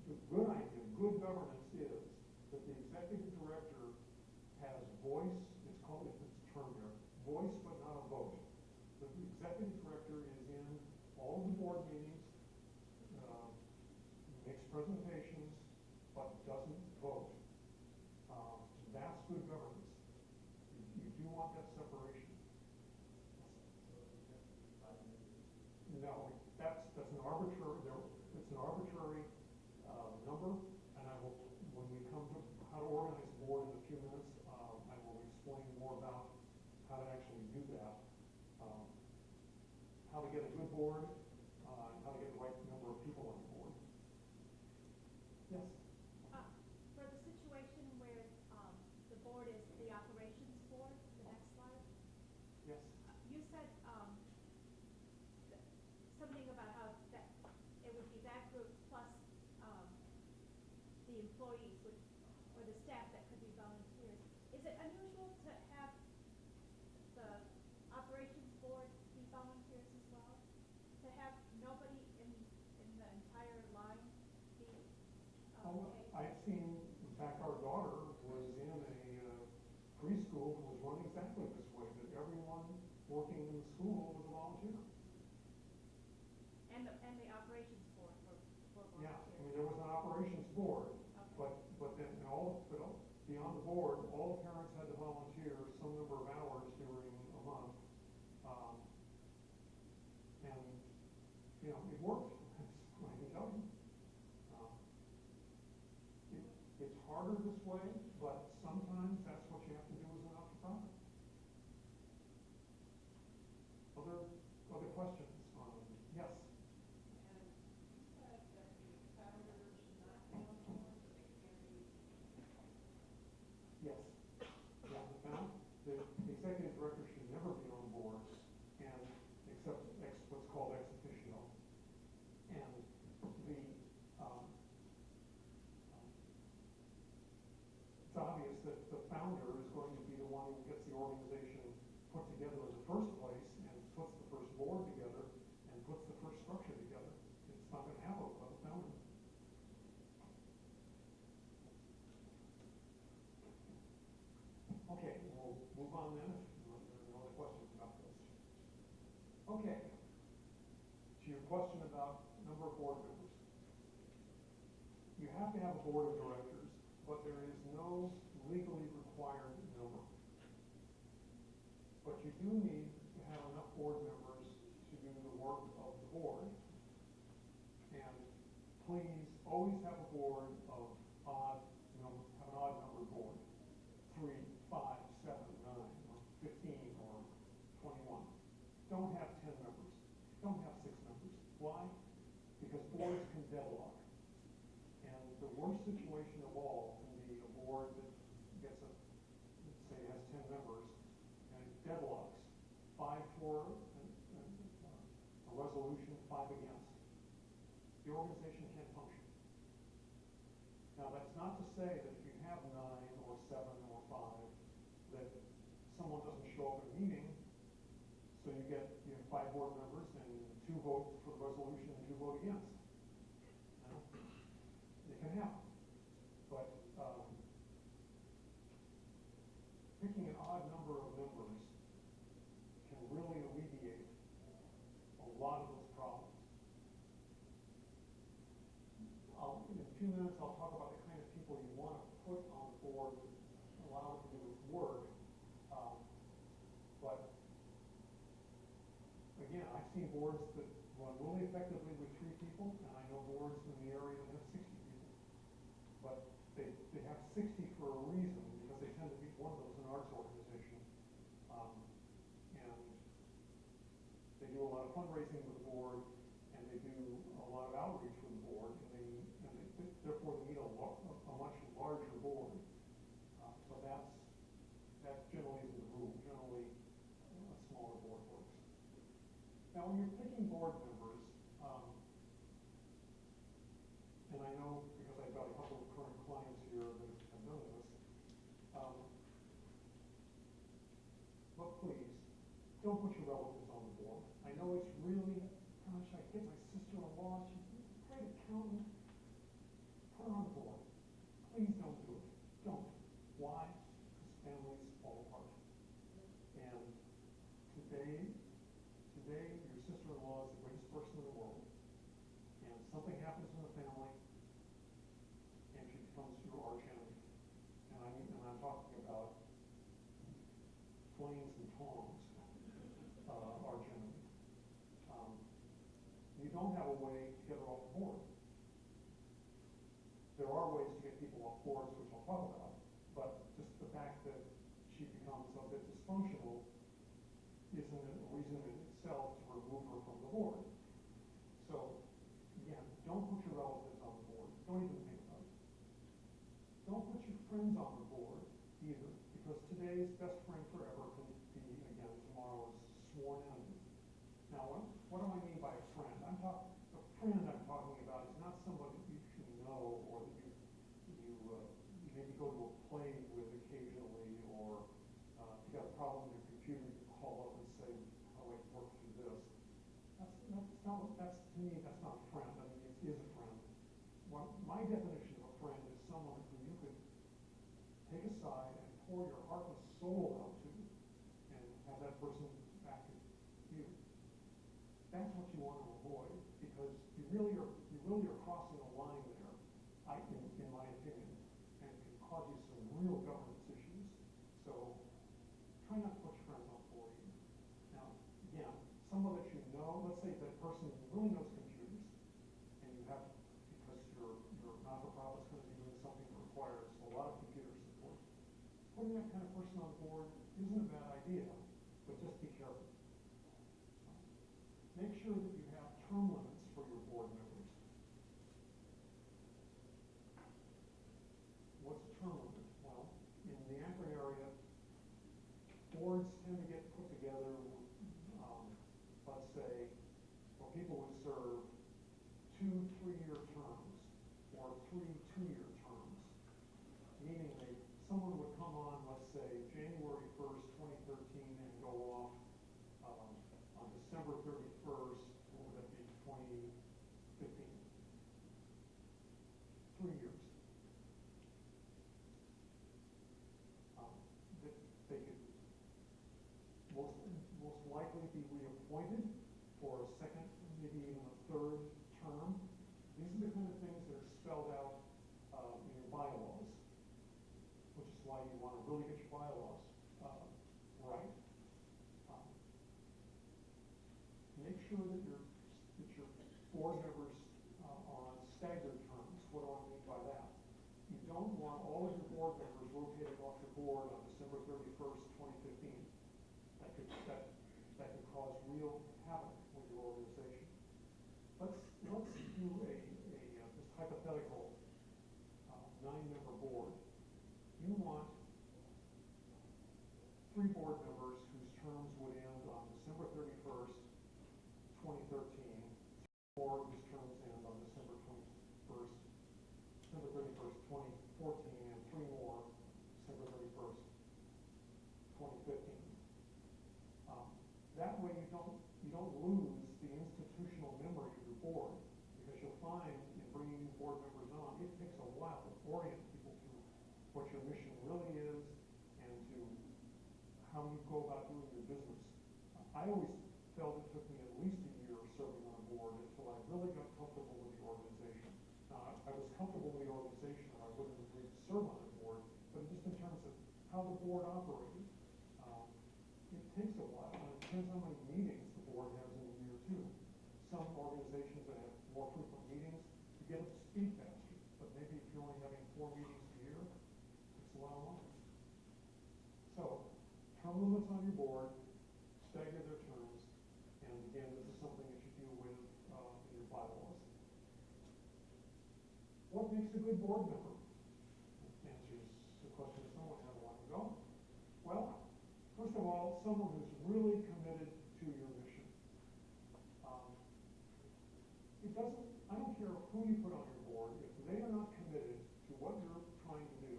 the good idea, good governance is that the executive director has voice, it's called, it's a term here, voice but not a vote. The executive director is in all of the board meetings, makes presentations, but doesn't vote. That's good governance. You do want that separation. No, that's an arbitrary. It's an arbitrary number, and I will, when we come to how to organize the board in a few minutes, I will explain more about how to actually do that, how to get a good board, and how to get the right number of people on the board. Yes. For the situation where the board is the operations board, the next slide. Yes. You said something about how that it would be that group plus the employees or the staff that could be volunteers. Is it unusual to have the operations board be volunteers as well? To have nobody in the entire line be I've seen, in fact, our daughter was in a preschool that was run exactly this way, that everyone working in the school was a volunteer. And the operations board for volunteers. Yeah, I mean, there was an operations board, Okay. but then all founder is going to be the one who gets the organization put together in the first place and puts the first board together and puts the first structure together. It's not going to happen without the founder. Okay, we'll move on then if there are no other questions about this. Okay, to your question about number of board members. You have to have a board of directors, but there is no legally required number. But you do need to have enough board members to do the work of the board. And please always have a board of have an odd numbered board. 3, 5, 7, 9, or 15, or 21. Don't have 10 members. Don't have 6 members. Why? Because boards can deadlock. And the worst situation of all can be a board that gets say has 10 members, and it deadlocks. 5 for a resolution, 5 against. The organization can't function. Now that's not to say that if you have 9 or 7 or 5, that someone doesn't show up at a meeting, so you have 5 board members and 2 vote for the resolution and 2 vote against. It can happen. But picking an odd number of members can really alleviate a lot of those problems. In a few minutes, I'll talk about the kind of people you want to put on the board to allow it to do its work. But again, I've seen boards that run really effectively with 3 people, and I know boards in the area that have 60 people. But they have 60 for a reason, because they tend to be one of those an arts organization. And they do a lot of fundraising with the board, and they do a lot of outreach with the board, and therefore they need a much larger board. So that generally isn't the rule. Generally, a smaller board works. Now, when you're picking board members, and I know because I've got a couple of current clients here that have done this, but please, don't put your relatives on the board. I know it's really, gosh, I get my sister-in-law, she's a great accountant. Put her on the board. Please don't do it. Don't. Why? Because families fall apart. And today, your sister-in-law is the greatest person in the world, and something happens in the family, and she becomes your arch enemy. And I'm talking about flames and tongs, arch enemy. You don't have a way to get her off the board. There are ways to get people off boards, which I'll talk about, but just the fact that she becomes a bit dysfunctional isn't a reason in itself to remove her from the board. So, again, don't put your relatives on the board. Don't even think about it. Don't put your friends on the board either, because today's best friend forever can be, again, tomorrow's sworn enemy. Now, what do I mean by a friend? A friend I'm talking about is not someone that you can know or that you maybe go to a play with occasionally, or if you got a problem with your computer, you call up and say, how do I work through this? To me, that's not a friend. I mean, it is a friend. My definition of a friend is someone who you could take aside and pour your heart and soul out to, and have that person back at you. That's what you want to avoid, because you really are crossing a line there, in my opinion, and can cause you some real governance issues. So try not to put your friends on board either. Now, again, someone that you know, let's say that person really knows computers, and you have, because your not-for-profit's going to be doing something that requires a lot of computer support. Putting that kind of person on board isn't a bad idea, but just be careful. Make sure that you have term limits for your board members. What's a term limit? Well, in the Akron area, boards tend to get put together, let's say, where people would serve 2 3-year terms, or 3 2-year terms. Meaning someone would come on, let's be reappointed for a second, maybe even a third term. These are the kind of things that are spelled out in your bylaws, which is why you want to really get your bylaws right. Make sure that your board members are on staggered terms. What do I mean by that? You don't want all of your board members rotating off your board on December 31st, 2015. That could cause real havoc with your organization. Let's do a just hypothetical 9-member board. You want 3 board members whose terms would end on December 31st, 2013, 4 whose terms end on December 31st, 2014, and 3 more December 31st, 2015. That way you don't lose the institutional memory of your board, because you'll find in bringing new board members on, it takes a while to orient people to what your mission really is and to how you go about doing your business. I always felt it took me at least a year serving on a board until I really got comfortable with the organization. I was comfortable with the organization, or I wouldn't have agreed to serve on the board, but just in terms of how the board operated, it takes a while, and it depends how many meetings the board has in a year too. Some organizations that have more frequent meetings, you get up to speed faster, but maybe if you're only having 4 meetings a year, it's a lot longer. So, term limits on your board, stagger their terms, and again, this is something that you deal with in your bylaws. What makes a good board member? Answers the question someone had a while ago. Well, first of all, someone who's really committed to your mission. I don't care who you put on your board, if they are not committed to what you're trying to do,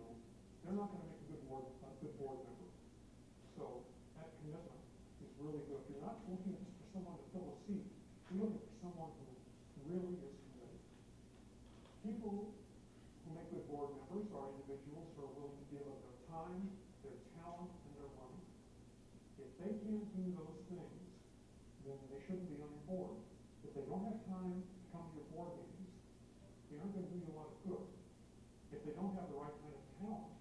they're not going to make a good board member. So that commitment is really good. You're not looking just for someone to fill a seat. You're looking for someone who really is committed. People who make good board members are individuals who are willing to give of their time, their talent, and their money. If they can't do those things, then they shouldn't be on your board. If they don't have time to come to your board meetings, they aren't going to do you a lot of good. If they don't have the right kind of talent,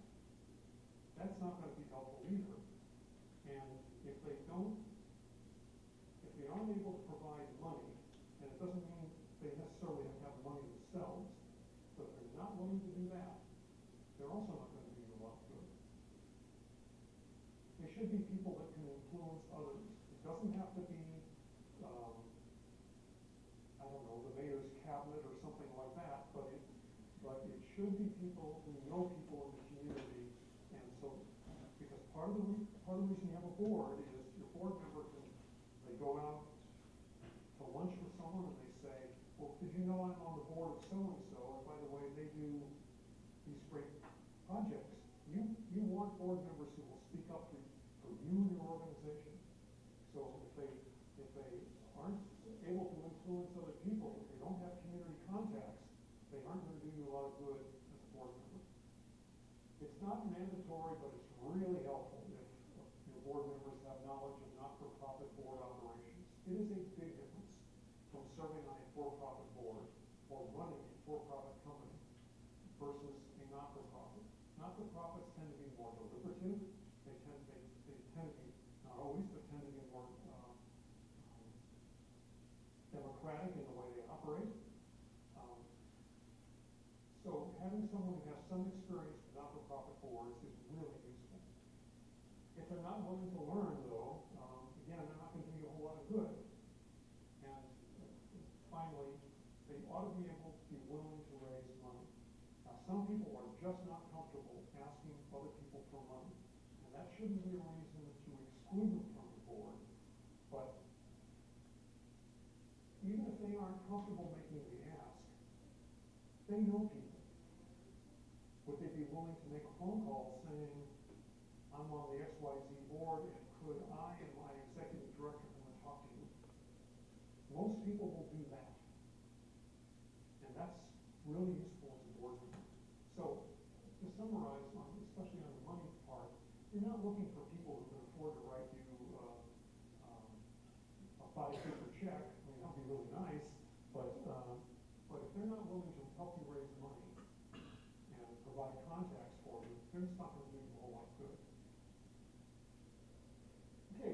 that's not going to be helpful either. And if they aren't able to provide money, and it doesn't mean they necessarily have money themselves, but if they're not willing to do that, they're also not going to do you a lot of good. They should be people that can influence others. It doesn't have to be, I don't know, the mayor's cabinet or something like that, but it should be people who know people in the community. And so, because part of the reason you have a board is your board member they go out to lunch with someone and they say, well, did you know I'm on the board of so-and-so, and by the way, they do these great projects. You want board members who will speak up for you and your organization. So if they aren't able to influence other people, if they don't have community contacts, they aren't going to do you a lot of good as a board member. It's not mandatory, but it's really helpful if your board members have knowledge of not-for-profit board operations. It is a big difference from serving on a for-profit board or running a for-profit company versus a not-for-profit. Not-for-profits tend to be more deliberative. They tend to be, not always, but tend to be more democratic in the way they operate. So having someone who has some experience with not-for-profit boards is really useful. If they're not willing to learn, though, again, they're not going to do you a whole lot of good. And finally, they ought to be able to be willing to raise money. Now, some people are just not comfortable asking other people for money, and that shouldn't be a reason to exclude them from the board. But even if they aren't comfortable making the ask, they know people. Would they be willing to make a phone call saying, I'm on the XYZ board, and could I and my executive director come and talk to you? Most people will do that. And that's really useful as a board member. So, to summarize, especially on the money part, you're not looking for people who can afford to write you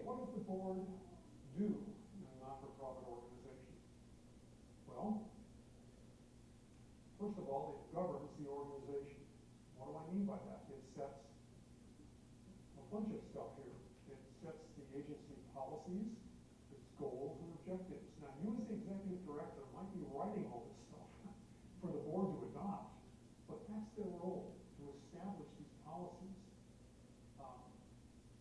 what does the board do in a not-for-profit organization? Well, first of all, it governs the organization. What do I mean by that? It sets a bunch of stuff here. It sets the agency policies, its goals and objectives. Now, you as the executive director might be writing all this stuff for the board to adopt, but that's their role, to establish these policies.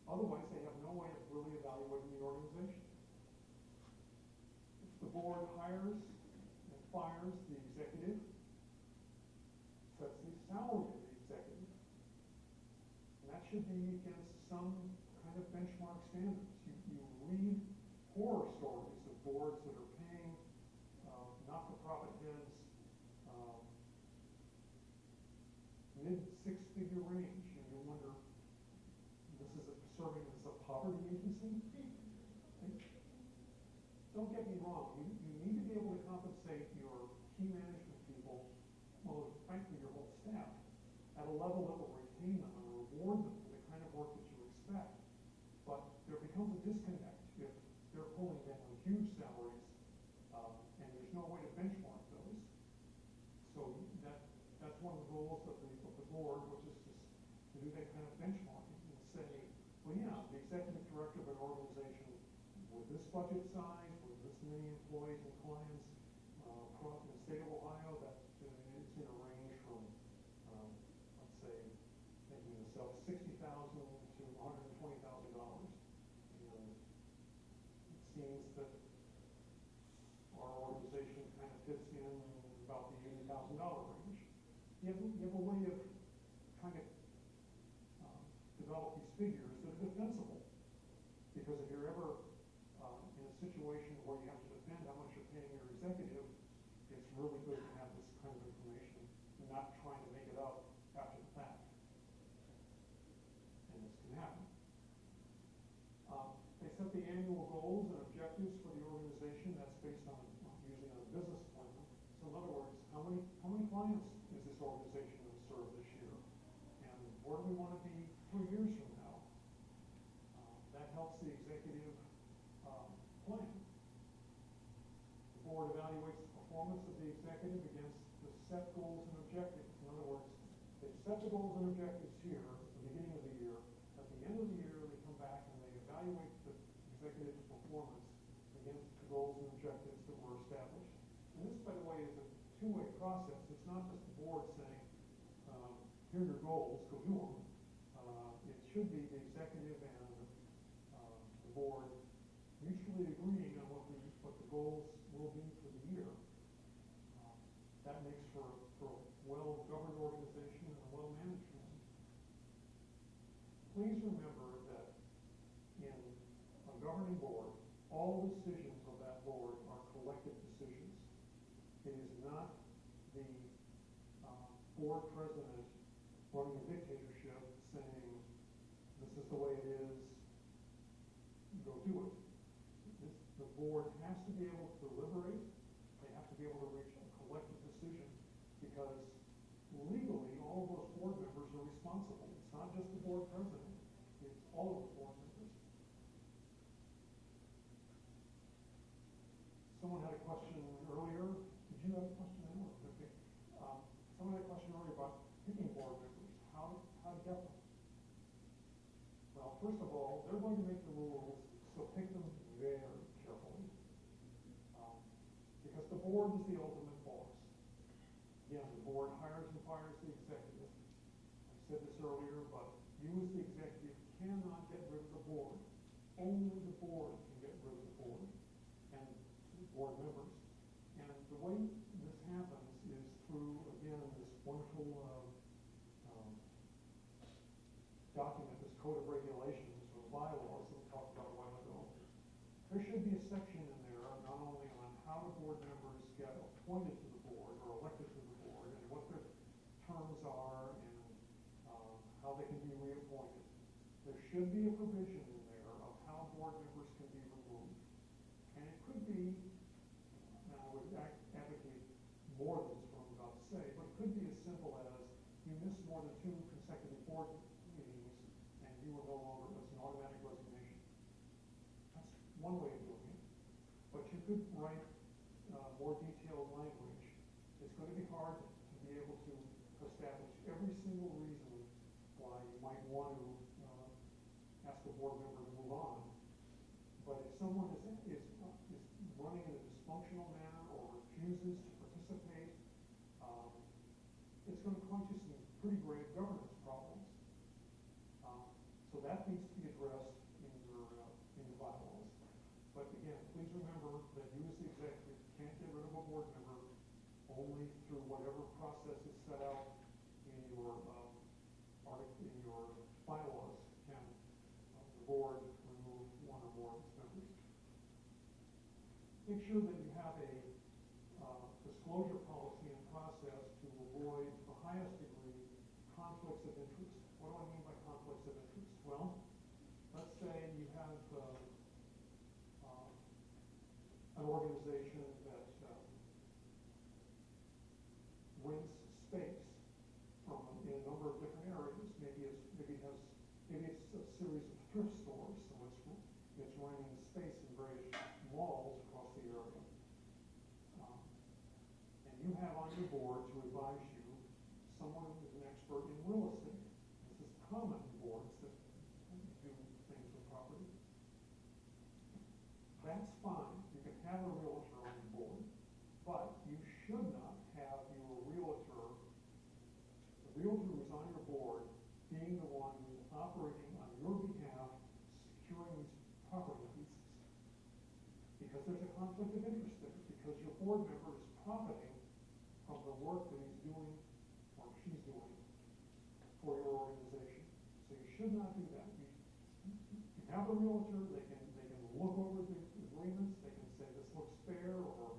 Otherwise, they have no way of really evaluating the organization. If the board hires and fires the executive, sets the salary of the executive, and that should be against some kind of benchmark standards. You read horror stories of boards that are paying not-for-profit heads mid-six-figure range, and you wonder, this is serving as a poverty agency? Don't get me wrong, you need to be able to compensate your key management people, well, frankly, your whole staff, at a level that will retain them and reward them for the kind of work that you expect. But there becomes a disconnect if they're pulling down huge salaries, and there's no way to benchmark those. So that's one of the goals of the board, which is to do that kind of benchmarking and say, well, yeah, the executive director of an organization with this budget size, with this many employees and clients, across the state of Ohio, that it's in a range from, let's say, making this up, $60,000 to $120,000. And it seems that our organization kind of fits in about the $80,000 range. You have a way of trying to develop these figures that are defensible. Because if you're ever in a situation where you have to defend how much you're paying your executive, it's really good to have this kind of information and not trying to make it up after the fact. And this can happen. They set the annual goals and objectives for the organization. That's based on using a business plan. So in other words, how many clients is this organization going to serve this year? And where do we want to be 3 years from now? That helps the executive plan. The board evaluates the performance of the executive against the set goals and objectives. In other words, they set the goals and objectives here at the beginning of the year. At the end of the year, they come back and they evaluate the executive's performance against the goals and objectives that were established. And this, by the way, is a two-way process. It's not just the board saying, here are your goals, go do them. It should be the executive and the board mutually agreeing on what the goals will be for the year. That makes for a well-governed organization and a well-managed one. Please remember that in a governing board, all decisions of that board are collective decisions. It is not the board president running a dictatorship saying, this is the way it is, go do it. The board has to be able to deliberate. They have to be able to reach a collective decision because legally all of those board members are responsible. It's not just the board president. It's all of the board members. Someone had a question earlier. Did you have a question? Okay. Someone had a question earlier about picking board members. How to get them? Well, first of all, they're going to make the rules, so pick them very carefully. Because the board is the ultimate boss. Again, the board hires and fires the executive. I said this earlier, but you as the executive cannot get rid of the board. Only the board can get rid of the board and the board members. And the way this happens is through, again, this wonderful document, this code of regulations or bylaws that we talked about a while ago. There should be a section in there not only on how the board members get appointed to the board or elected to the board and what their terms are and how they can be reappointed. There should be a provision in there of how board members can be removed. And it could be, now I would advocate more than this what I'm about to say, but it could be as simple as you miss more than 2 consecutive board meetings and you are no longer, it's an automatic resignation. want to ask a board member to move on. But if someone is running in a dysfunctional manner or refuses to participate, it's going to cause you some pretty grave governance problems. So that needs to be addressed in your bylaws. But again, please remember that you as the executive can't get rid of a board member only through whatever process is set out in your bylaws. Can the board remove one or more of its members? Make sure that you have a disclosure policy and process to avoid the highest degree conflicts of interest. What do I mean by conflicts of interest? Well, let's say you have an organization that rents space from in a number of different areas. Maybe it's a series of thrift stores, so it's renting space in various malls across the area. And you have on your board to advise you someone who is an expert in real estate. This is common in boards that do things with property. That's fine. You can have a realtor on your board, but you should not have the realtor who's on your board, being the one who's operating on your behalf, securing these property leases. Because there's a conflict of interest there, because your board member is profiting from the work that he's doing or she's doing for your organization. So you should not do that. You have a realtor, they can look over the agreements, they can say this looks fair, or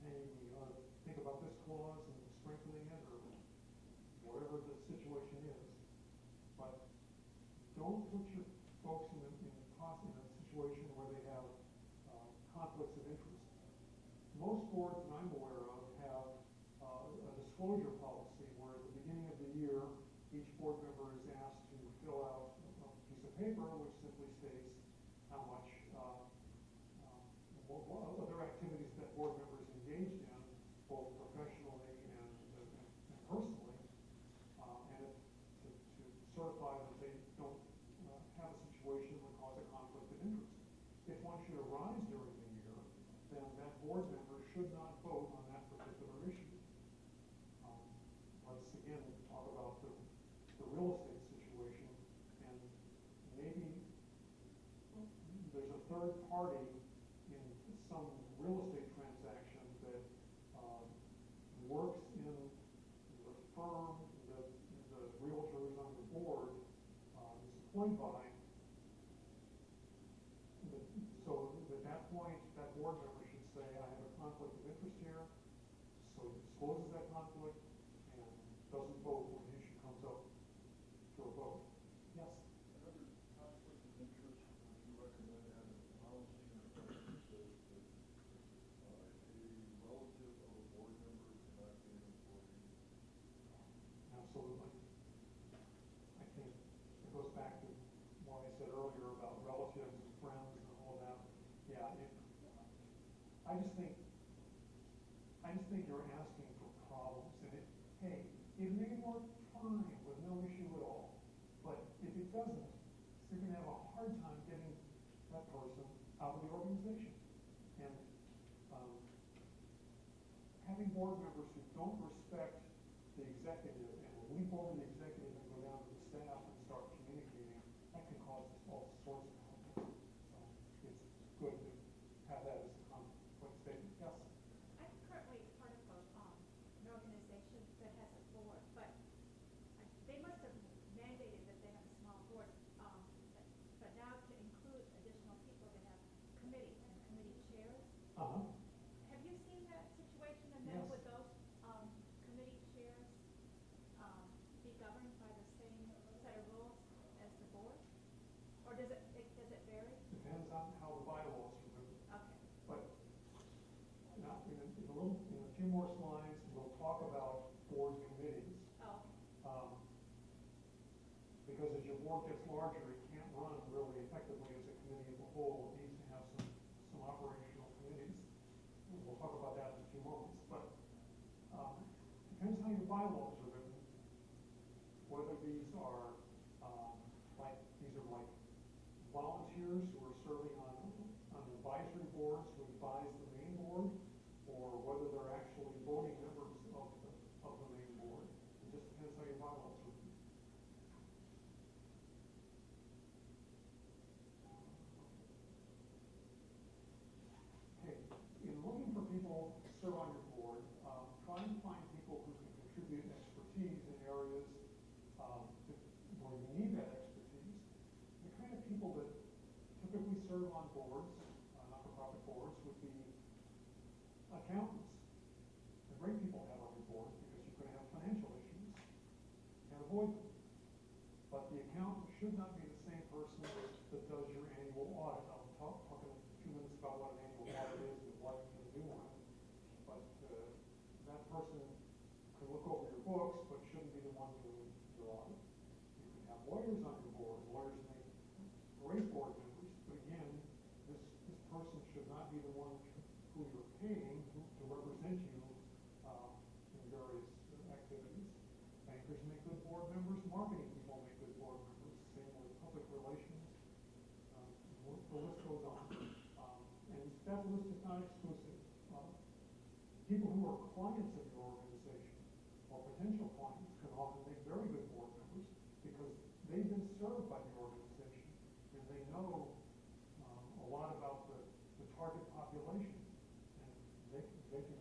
hey, we ought to think about this clause and strengthening it, or whatever the situation is. But don't put your folks in a situation where they have conflicts of interest. Most boards that I'm aware of have a disclosure policy where at the beginning of the year, each board member is asked to fill out a piece of paper which simply states how much what other activities that board members engaged in, both professionally and personally, and to certify that they don't have a situation that would cause a conflict of interest. If one should arise during the year, then that board member should not vote on that particular issue. Let's again talk about the real estate situation, and maybe there's a third party in some real estate transaction that works in the firm that the realtor is on the board is employed by. So at that point, that board member should say, I have a conflict of interest here, so he discloses that conflict and doesn't vote when the issue comes up for a vote. Yes? Another conflict of interest, would you recommend having a policy or something that says that a relative of a board member cannot be an employee? Absolutely. I think it goes back to what I said earlier about relatives and friends and all that. Yeah, I just think you're asking for problems. And hey, it may work fine with no issue at all. But if it doesn't, you're going to have a hard time getting that person out of the organization. And having board members who don't respect the executive and will leap over the executive and go down to the staff and start communicating, that can cause all sorts of conflicts. So it's good to have that as a conflict statement. Yes? I'm currently part of an organization that has a board, but they must have mandated that they have a small board. But now to include additional people, they have committees and committee chairs. Uh-huh. Have you seen that situation? And then Yes. would those committee chairs be governed by the same set of rules as the board? Or does it vary? Depends on how the bylaws are written. Okay. But not in a few more slides, we'll talk about board committees. Oh, okay. Because as your board gets larger, it can't run really effectively as a committee as a whole. It needs to have some operational committees. And we'll talk about that in a few moments. But depends how your bylaws are written, whether these are commissioners who are serving on advisory boards who advise the main board, or whether they're actually voting members of the main board. It just depends how your bylaws are. Okay, in looking for people to serve on your board, try and find people who can contribute expertise in areas where you need that expertise. The kind of people that typically serve on boards, not-for-profit boards, would be accountants. They're great people to have on your board because you're going to have financial issues. You can avoid them. But the accountant should not be the same person that does your annual audit. I'll talk in a few minutes about what an annual audit is and what you can do on it. But that person can look over your books, but shouldn't be the one doing your audit. You can have lawyers on your board. Lawyers make great board members, but again, this person should not be the one who you're paying to represent you in various activities. Bankers make good board members. Marketing people make good board members. Same with public relations. The list goes on. And that list is not exclusive. People who are clients of your organization or potential clients can often make very good board members because they've been served by the organization and they know a lot about the target population, and they can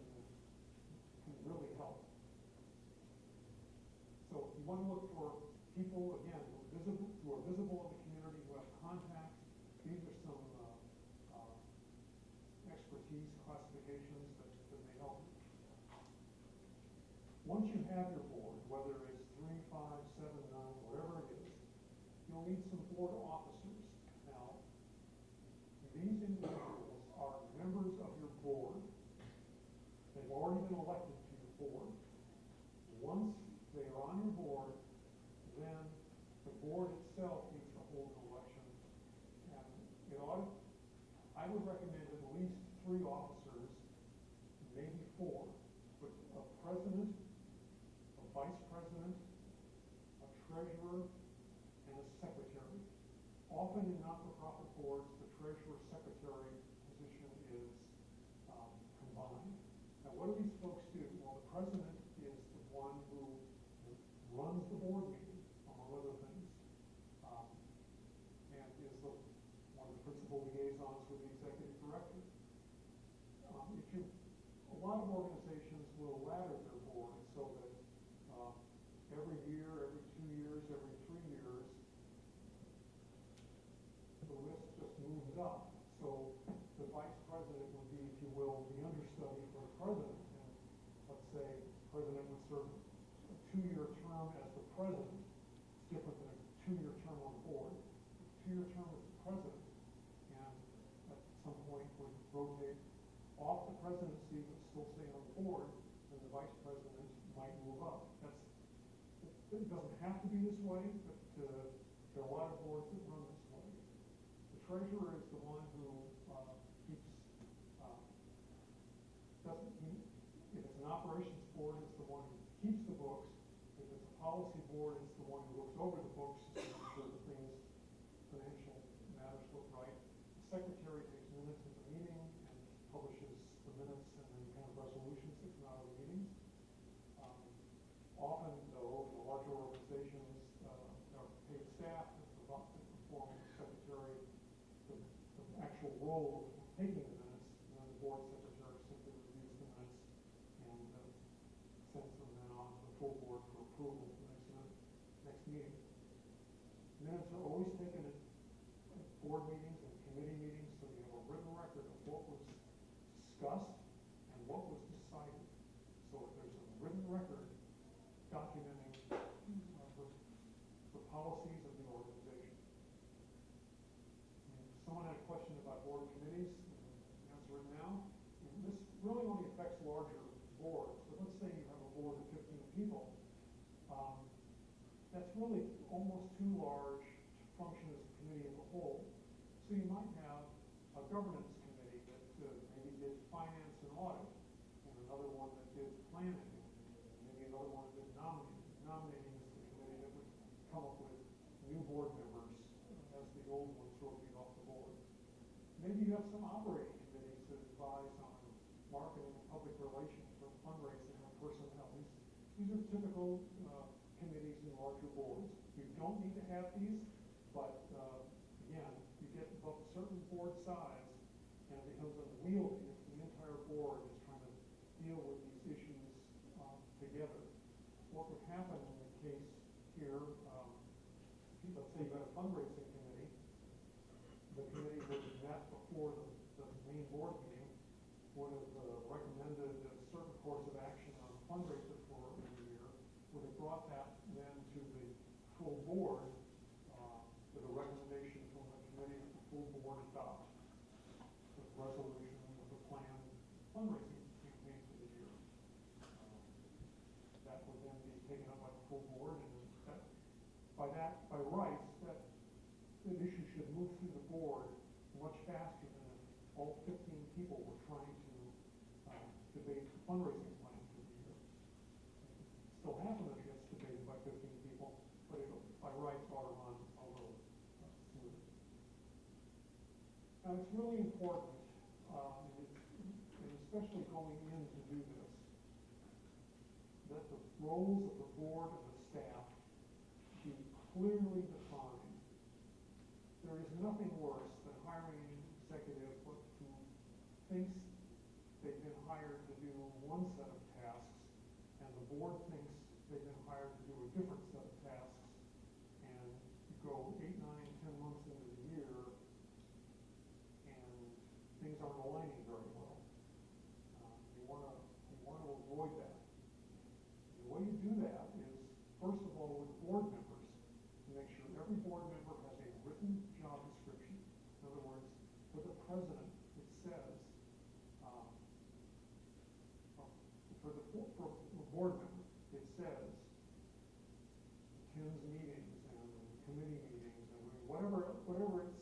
really help. So you want to look for people, again, who are visible in the community, who have contacts. These are some expertise classifications that may help you. Once you have your board, whether it's 3, 5, 7, 9, whatever it is, you'll need some board officers. Now, these individuals are members of your board. They've already been elected to your board. Once they are on your board, then the board itself needs to hold an election. And I would recommend at least 3 officers, maybe 4, but a president, a vice president, a treasurer, and a secretary. Often in not-for-profit boards, the treasurer-secretary position is combined. Now, what do these folks do? Well, the president is the one who runs the board meeting, among other things, and is one of the principal liaisons with the executive director. A lot of organizations will ladder their board so that every year, every 2 years, every 3 years, the list just moves up. So the vice president would be, if you will, the understudy for the president. And let's say the president would serve a 2-year term as the president. It's different than a 2-year term on the board. A 2-year term as the president, and at some point would rotate off the presidency but still stay on the board, then the vice president might move up. It doesn't have to be this way, but there are a lot of boards that run this way. The treasurer is the one who keeps, if it's an operations board, it's the one who keeps the books. If it's a policy board, it's the one who looks over the books to make sure that financial matters look right. The secretary takes minutes of the meeting and publishes the minutes and any kind of resolutions that come out of the meetings. Often, though, the larger organizations are paid staff that perform the secretary, the actual role of taking the minutes, and then the board secretary simply reviews the minutes and sends them then on to the full board for approval at the next meeting. Minutes are always taken at board meetings and committee meetings, so you have a written record of what was discussed and what was decided. So if there's a written record documenting the policies of the organization. And if someone had a question about board committees, answer it now. And this really only affects larger boards. But let's say you have a board of 15 people. That's really almost too large to function as a committee as a whole. So you might have a governance committee that maybe did finance and audit, and another one that did planning, and maybe another one that did nominating. Nominating is the committee that would come up with new board members as the old ones rotate off the board. maybe you have some operating committees that advise on marketing and public relations or fundraising or personnel. These are typical committees in larger boards. You don't need to have these, but again, you get above a certain board size and it becomes unwieldy if the entire board is trying to deal with these issues together. What would happen in the case here, let's say you had a fundraising committee, the committee would have met before the main board meeting, would have recommended a certain course of action on a fundraiser for the year, would have brought that then to the full board with a recommendation from the committee that the full board adopt with resolution with a planned fundraising campaign for the year. That would then be taken up by the full board, and by rights, that issue should move through the board much faster than if all 15 people were trying to debate the fundraising plan for the year. Still happen that it gets debated by 15 people, but it by rights ought to run a little smoother. Now it's really important, and especially going in to do this, that the roles of the board and the staff be clearly defined. There is nothing worse than hiring an executive who thinks they've been hired to do one set of tasks, and the board thinks they've been hired to do a different set of tasks, and you go 8, 9, 10 months into the year, and things aren't aligning very well. You want to avoid that. The way you do that is, first of all, with board members, to make sure every board member has a written job description. In other words, for the president, it says, for a board member, it says, attends meetings and committee meetings and whatever it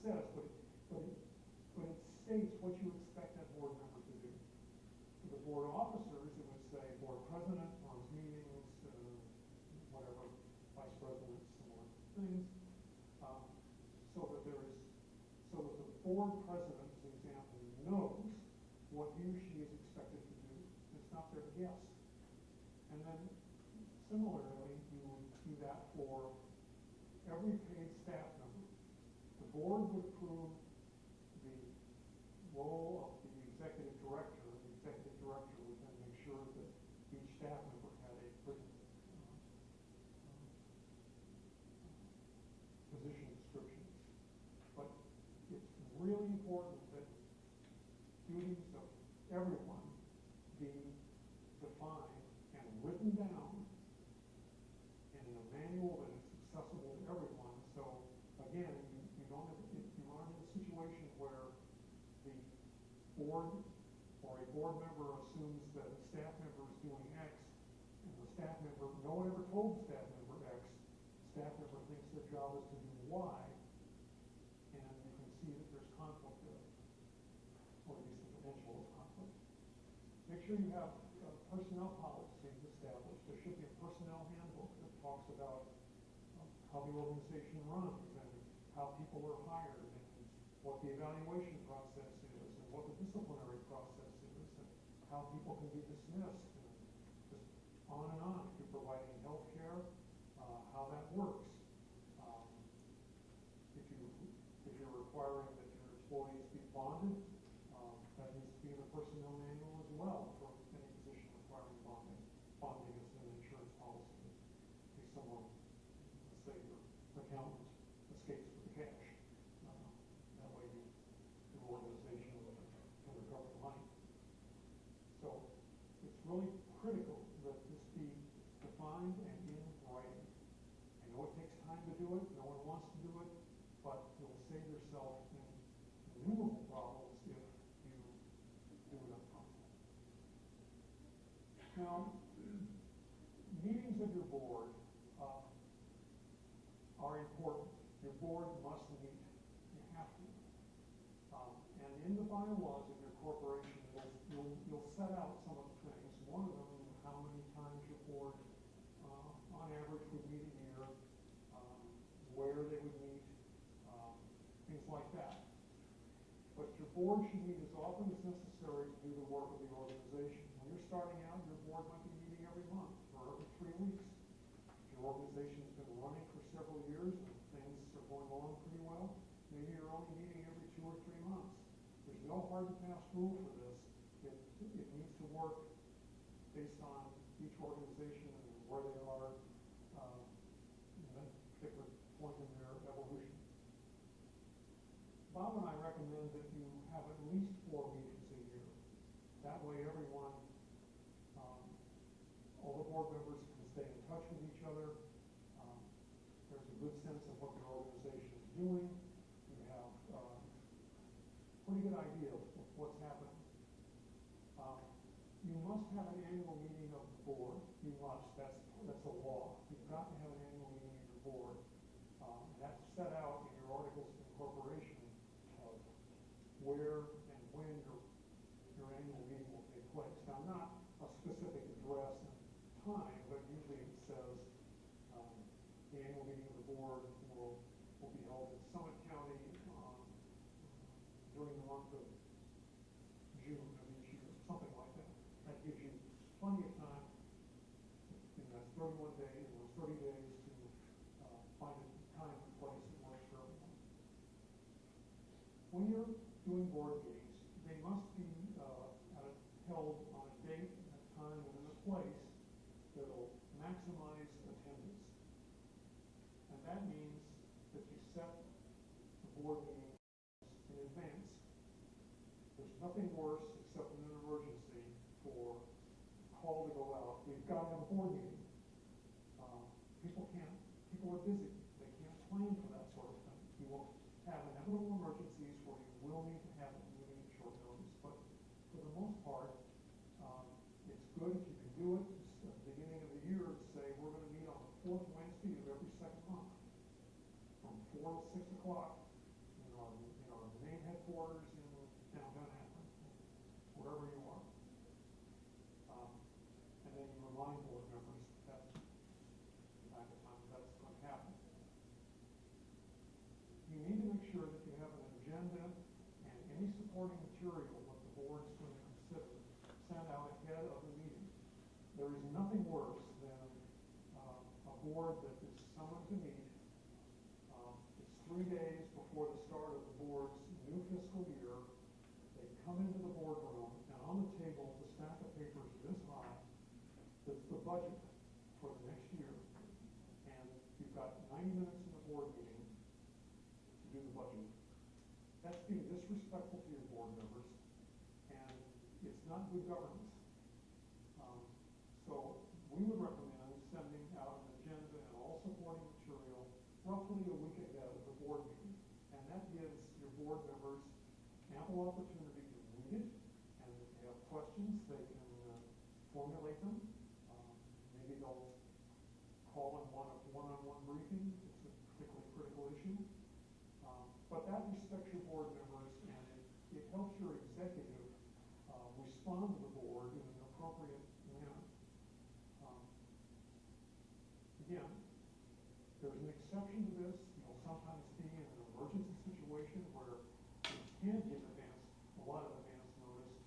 says, but it states what you expect that board member to do. For the board officers, it would say board president runs meetings, whatever, vice president, similar things, so that the board president, as an example, knows what he or she is expected to do. It's not their guess. And then similarly, you would do that for every paid staff member. The board would approve the role of the executive director. The executive director would then make sure that each staff member had a written position description. But it's really important that duties of everyone be defined and written down in a manual that is accessible to everyone. So again, you aren't in a situation where the board or a board member assumes that a staff member is doing X, and the staff member, no one ever told the staff member X, staff member thinks their job is to do Y, and you can see that there's conflict there, or at least the potential of conflict. Make sure you have personnel policies established. There should be a personnel handbook that talks about how the organization runs and how people are hired and what the evaluation process is and what the disciplinary process is and how people can be dismissed and just on and on. If you're providing health care, how that works. If you're requiring that your employees be bonded, that needs to be in the personnel manual as well for any position requiring bonding. Bonding is an insurance policy. If someone, let's say your accountant escapes with the cash, that way your organization can recover the money. So it's really critical that this be defined and in writing. I know it takes time to do it. No one wants to do it, but you'll save yourself innumerable problems if you do it up front. Now, meetings of your board are important. Your board must meet. You have to. And in the bylaws of your corporation, you'll set out some of the things. One of them, how many times your board, on average, would meet a year, where they would meet, things like that. But your board should meet as often as necessary to do the work of the organization. When you're starting out, your board might be meeting every month or every 3 weeks. If your organization's been running for several years and things are going along pretty well, maybe you're only meeting every 2 or 3 months. There's no hard and fast rule for this. It needs to work based on each organization and where they are in that particular point in their evolution. Bob and I recommend that you have at least 4 meetings a year. That way everyone, all the board members can stay in touch with each other. There's a good sense of what your organization is doing. You have a pretty good idea of what's happening. You must have an annual meeting of the board. You must, that's a law. You've got to have an annual meeting of your board. That's set out in your articles of incorporation of where and when your annual meeting will take place. Now, not a specific address and time, but usually it says the annual meeting of the board will be held in Summit County during the month of June of each year, something like that. That gives you plenty of time in that 31 days, or 30 days to find a time and place that works for everyone. When you're doing board meetings, they must be held on a date, a time, and in a place that will maximize attendance. And that means that you set the board meeting in advance. There's nothing worse, except in an emergency, for a call to go out. We've got to have a board meeting. People are busy. They can't plan for that sort of thing. You will have inevitable emergencies where you will need to have a meeting at short notice. But for the most part, it's good if you can do it at the beginning of the year to say we're going to meet on the 4th Wednesday of every second month from 4 to 6 o'clock in our main headquarters in downtown Akron, wherever you are. And then you remind board members that time to time that's going to happen. You need to make sure that you have an agenda and any supporting material that the board is going to consider sent out ahead of the meeting. There is nothing worse than a board that is summoned to meet. It's 3 days before the start of the board's new fiscal year. They come into the boardroom, and on the table is a stack of papers this high that's the budget for the next year. And you've got 90 minutes in the board meeting to do the budget. That's being disrespectful to your board members, and it's not good governance. So we would recommend sending out an agenda and all supporting material roughly a week ahead of the board meeting. And that gives your board members ample opportunity to read it, and if they have questions, they can formulate them. Maybe they'll call in one-on-one briefing if it's a particularly critical issue. But that respects your board members, and it helps your executive respond to the board in an appropriate manner. Again, there's an exception to this. You'll sometimes be in an emergency situation where you can't give a lot of advance notice.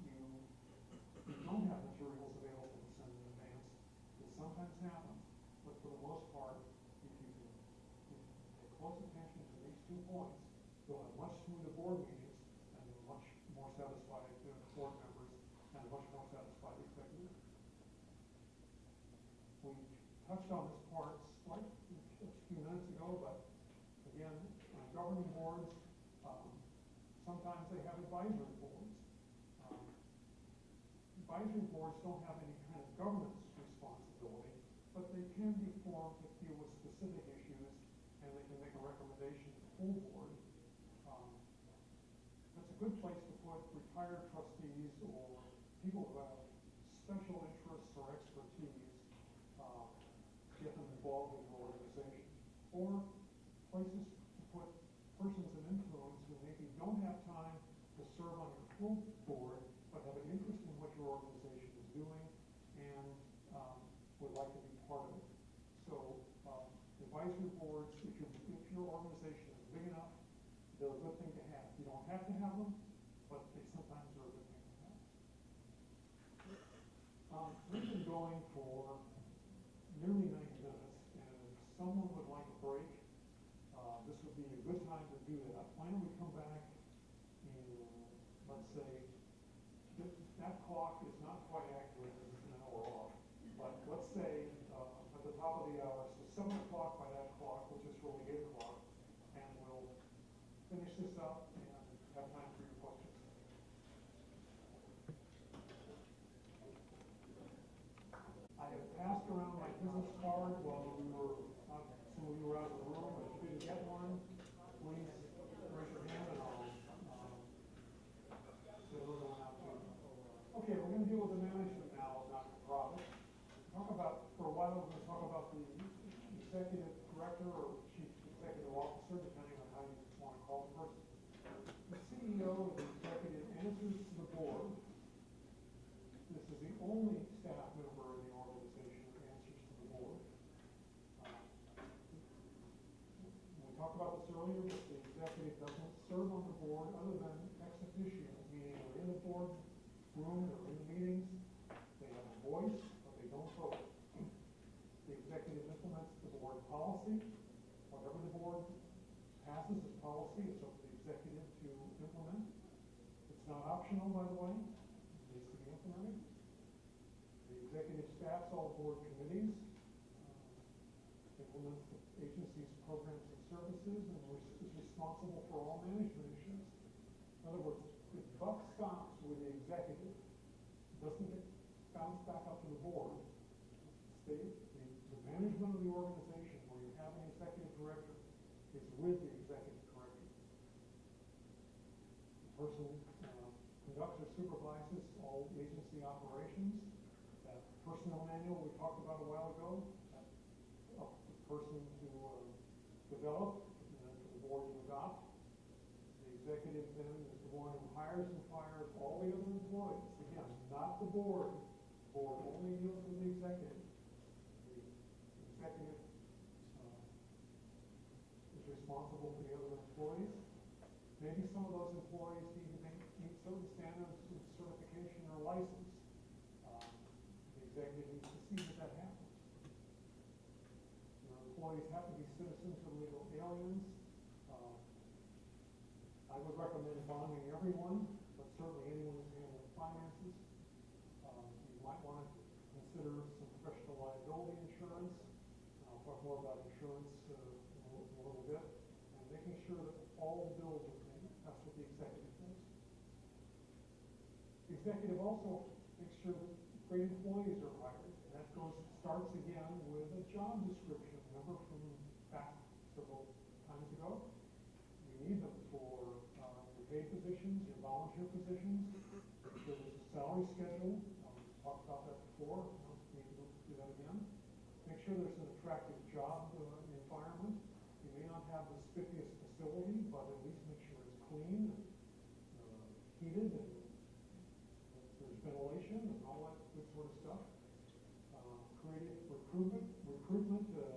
You don't have materials available to send in advance. It sometimes happens, but for the most part, if you can pay close attention to these 2 points, you'll have much smoother board meetings and much more satisfied board members and a much more satisfied executive. We touched on this part a few minutes ago, but again, governing boards, sometimes they have advisory boards. Advisory boards don't have any kind of governance responsibility, but they can be formed to deal with specific issues, and they can make a recommendation to the full board. That's a good place to put retired trustees or people who have special interests or expertise, get them involved in your organization. Or places to put persons of influence who maybe don't have time to serve on your full board, but have an interest in what your organization is doing and would like to be part of it. So advisory boards, if your organization is big enough, they're a good thing to have. You have to have them, but they sometimes are a good thing to have. We've been going for nearly 90 minutes, and if someone would like a break, this would be a good time to do that. Why don't we come back in, let's say, that clock is not quite accurate, it's an hour off, but let's say at the top of the hour, so 7 o'clock by that clock, which is really 8 o'clock, and we'll finish this up and have time for your questions. I have passed around my business card while we were, some of you were out of the room. If you didn't get one, please raise your hand and I'll get another one out to you. Okay, we're going to deal with the management now of not-for-profit. Talk about, for a while, we're going to talk about the executive director or chief executive officer, depending on how you want to call the person. The CEO, the executive, answers to the board. This is the only staff member in the organization who answers to the board. We talked about this earlier, but the executive doesn't serve on the board other than ex officio, meaning they're in the board room, they're in the meetings, they have a voice, but they don't vote. The executive implements the board policy. Whatever the board passes as policy, it's up to the executive to implement. It's not optional, by the way. It needs to be implemented. The executive staffs all board committees, implements the agency's programs and services, and is responsible for all management issues. In other words, the buck stops with the executive. It doesn't get bounced back up to the board. The management of the organization, where you have an executive director, is with the executive director. The person conducts or supervises all agency operations. That personnel manual we talked about a while ago, that's up to the person to develop and then for the board to adopt. The executive then is the one who hires and fires all the other employees. Again, not the board. The board only deals with the executive. The executive is responsible for the other employees. Maybe some of those employees need to meet certain standards of certification or license. The executive needs to see that happens. Your employees have to be citizens or legal aliens. I would recommend bonding everyone, but certainly anyone who's handling finances. You might want to consider some professional liability insurance. I'll talk more about insurance in a little bit. And making sure that all the bills are paid. That's what the executive does. The executive also makes sure that great employees are hired. And that starts again with a job description. Remember from back several times ago? You need them for your paid positions, your volunteer positions. So there's a salary schedule. We talked about that before. I don't need to do that again. Make sure there's an attractive job environment. You may not have the spiffiest facility, but at least make sure it's clean, heated, and there's ventilation and all that good sort of stuff. Creative recruitment is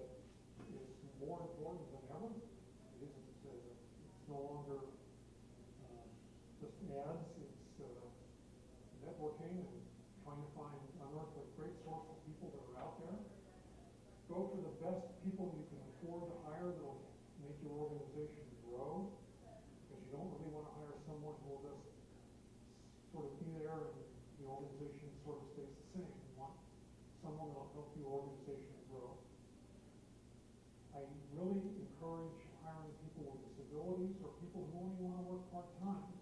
more important than ever. It isn't. It's no longer just ads. It's networking and trying to unearth a great source of people that are out there. Go for the best people you can afford to hire that will make your organization grow, because you don't really want to hire someone who will just sort of be there and the organization sort of stays the same. You want someone that will help your organization grow. I really encourage hiring people with disabilities or people who only want to work part-time.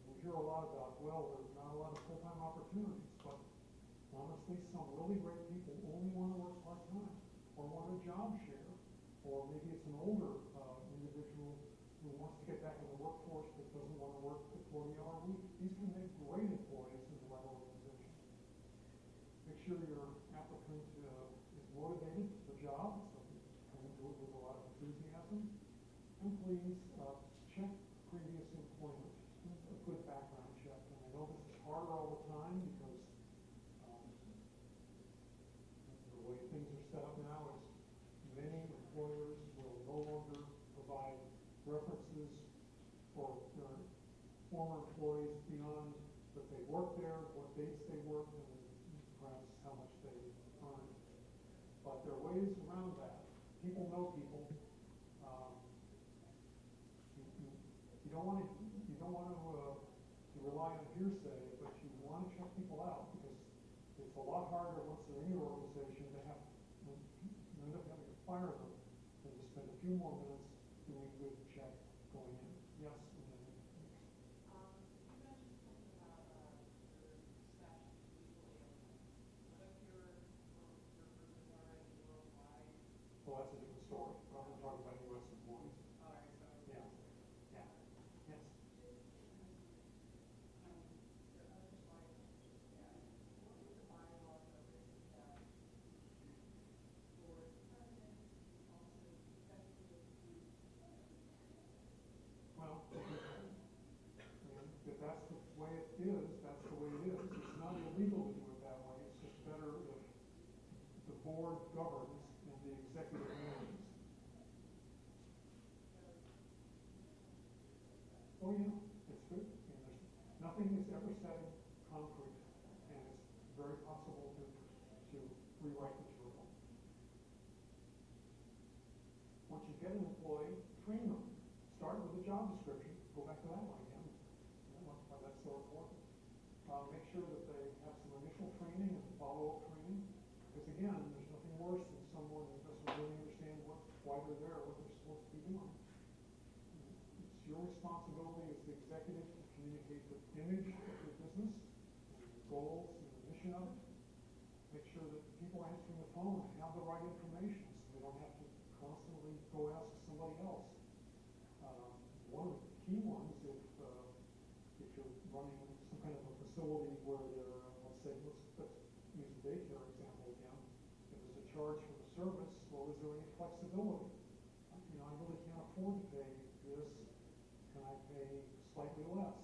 We hear a lot about, well, there's not a lot of full-time opportunities, but honestly, some really great people only want to work part-time or want a job share, or maybe it's an older individual who wants to get back in the workforce but doesn't want to work a 40-hour week. These can make great employees in the right organization. Make sure your applicant is motivated for the job, so you come into it with a lot of enthusiasm. And please check previous employment, a good background check. And I know this is harder all the time because the way things are set up now is many employers will no longer provide references for their former employees beyond that they work there, what dates they work, and perhaps how much they earn. But there are ways around that. People know people. You don't want to rely on hearsay, but you want to check people out because it's a lot harder once they're in your organization to have when you end up having to fire them than to spend a few more minutes doing a good check going in. Yes, and then You mentioned something about your statute legally open. What if your group is already worldwide? well, that's a different story. I'm talking about U.S. employees. All right, so. Yeah. Yeah. Yes. Well, if that's the way it is, that's the way it is. It's not illegal to do it that way. It's just better if the board governs and the executive manages. Oh yeah, it's good. I mean, nothing is ever set in concrete, and it's very possible to rewrite material. Once you get an employee, train them. Start with a job description. Go back to that one again. Why that's so important. Make sure that they have some initial training and follow-up training. Because again, there's nothing worse than someone who doesn't really understand why they're there, what they're supposed to be doing. It's your responsibility as the executive to communicate the image of your business, and the goals and the mission of it. Make sure that the people answering the phone have the right information so they don't have to constantly go ask somebody else. One of the key ones, if you're running some kind of a facility where there, let's use the daycare example again. If there's a charge for the service, well, is there any flexibility? I really can't afford to pay this. Can I pay slightly less?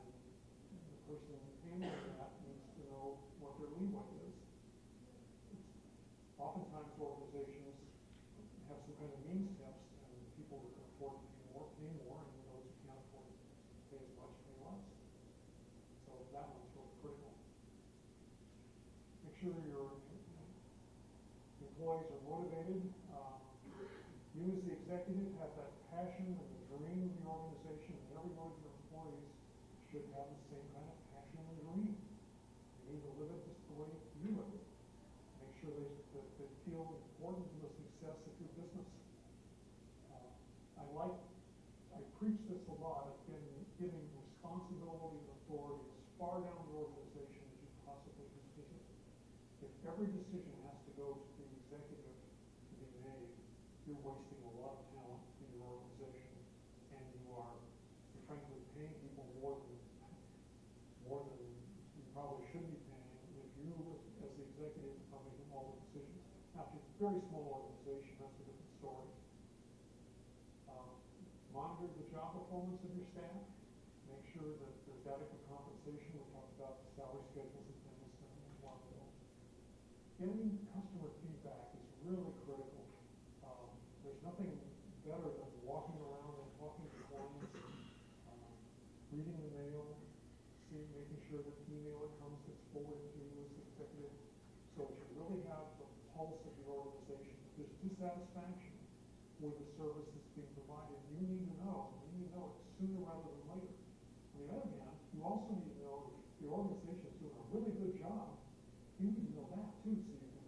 And the person handling that needs to know what their leeway is. Oftentimes, organizations have some kind of means test, and people who can afford to pay more, and those who can't afford to pay as much pay less. So that one's really critical. Make sure your employees are motivated. You as the executive have that passion and the dream of the organization, and every one of your employees should have the same kind of passion and dream. You need to live it just the way you live it. Make sure that they feel important to the success of your business. I preach this a lot. I've been giving responsibility and authority as far down the organization as you possibly can visit. If every decision has to go to the executive to be made, you're wasting a lot of talent in your organization, and you're frankly paying people more than you probably should be paying if you, as the executive, are making all the decisions. Now, if it's a very small organization, that's a different story. Monitor the job performance of your staff. Make sure that there's adequate compensation. We talked about the salary schedules and things a while ago. Getting customer feedback is really critical. There's nothing better than walking around and talking to clients, reading the mail, making sure that the email that comes gets forwarded to you as the executive, so that you really have the pulse of your organization. If there's dissatisfaction with the service that's being provided, you need to know. You need to know it sooner rather than later. On the other hand, you also need to know if the organization is doing a really good job. You need to know that too, so you can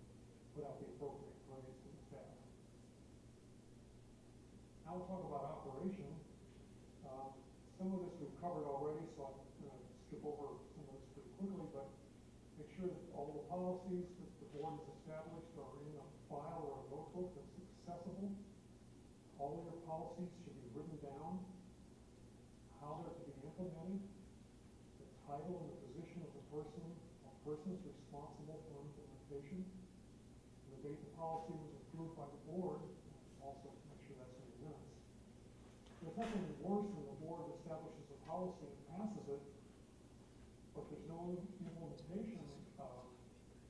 put out the appropriate praise to the staff. Now we'll talk about operation. Some of this we've covered already, so I'm going to skip over some of this pretty quickly, but make sure that all the policies that the board has established are in a file or a notebook that's accessible. All of your policies should be written down, how they're to be implemented, the title and the position of the persons responsible for implementation, the date the policy was approved by the board, also make sure that's in the minutes. There's nothing worse than the board establishes a policy and passes it, but there's no implementation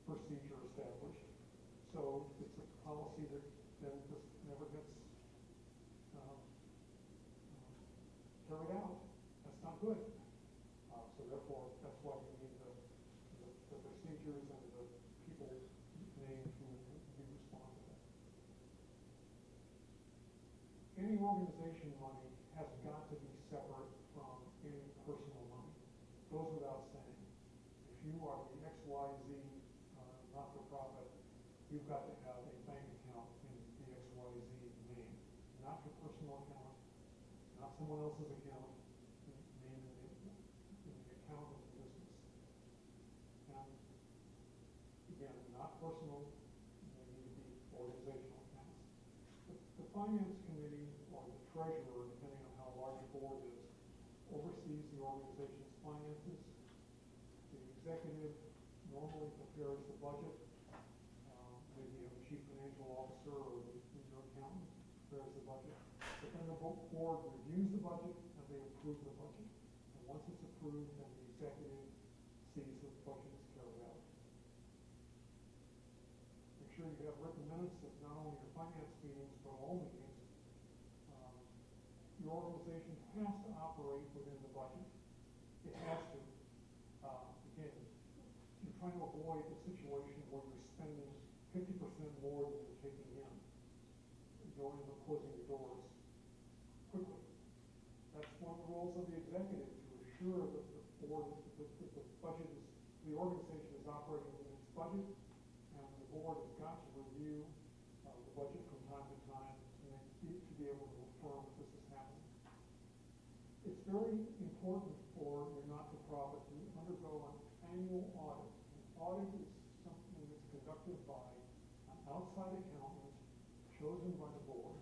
procedure established, so it's a policy that then just never gets carried out. That's not could. So therefore, that's why we need the procedures and the people named who will be responsible. Any organization money has got to be separate from any personal money. Goes without saying. If you are the XYZ not-for-profit, you've got to have a bank account in the XYZ name, not your personal account, not someone else's account, name in the account of the business. And again, not personal, they need to be organizational accounts. The finance committee or the treasurer, depending on how large a board is, oversees the organization's finances. The executive normally prepares the budget. Maybe you have a chief financial officer or your accountant prepares the budget. But then the board reviews the budget and they approve the budget. And once it's approved, then the executive sees that the budget is carried out. Make sure you have written minutes of not only your finance meetings, but all meetings. Your organization has to operate within the budget. It has to. Again, you're trying to avoid a situation where you're spending 50% more than you're taking in, going and closing the doors quickly. That's one of the roles of the executive, to assure that the board, that the budget is, the organization is operating within its budget, and the board has got to review the budget from time to time to be able to affirm that this is happening. It's very important for your not-for-profit to undergo an annual audit. An audit is something that's conducted by an outside accountant chosen by the board.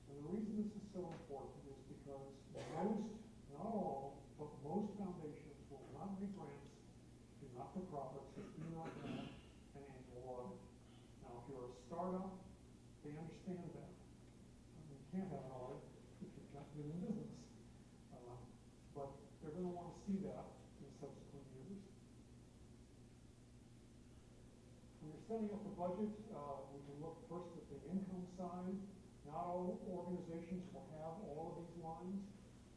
And the reason this is so important is because most, not all, but most foundations will not make grants to not-for-profits that do not have an annual audit. Now, if you're a startup, they understand that. You can't have an audit if you've just been in business. But they're going to want to see that in subsequent years. When you're setting up the budget, we can look first at the income side. Not all organizations will have all of these lines,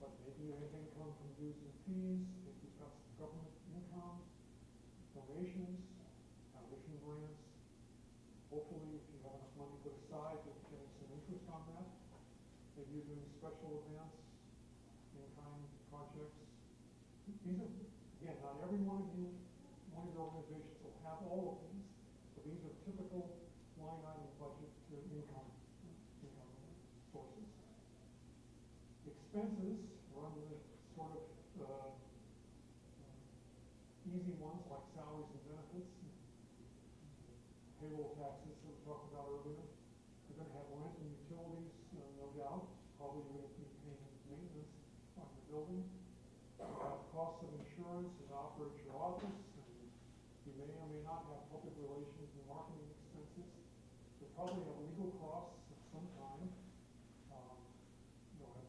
but maybe you have income from dues and fees, maybe you've got some government income, donations, foundation grants. Hopefully, if you have enough money put aside, you're getting some interest on that. Maybe you're doing special events, in-kind projects. These are, again, not every one of your organizations will have all of these, but these are typical line item budget to income sources. Expenses run the sort of easy ones like salaries and benefits, payroll taxes that we talked about earlier. You're going to have rent and utilities, no doubt. Probably you're going to be paying maintenance on your building. You have costs of insurance to operate your office, and you may or may not have public relations and marketing expenses. You'll probably have legal costs of some kind. You'll have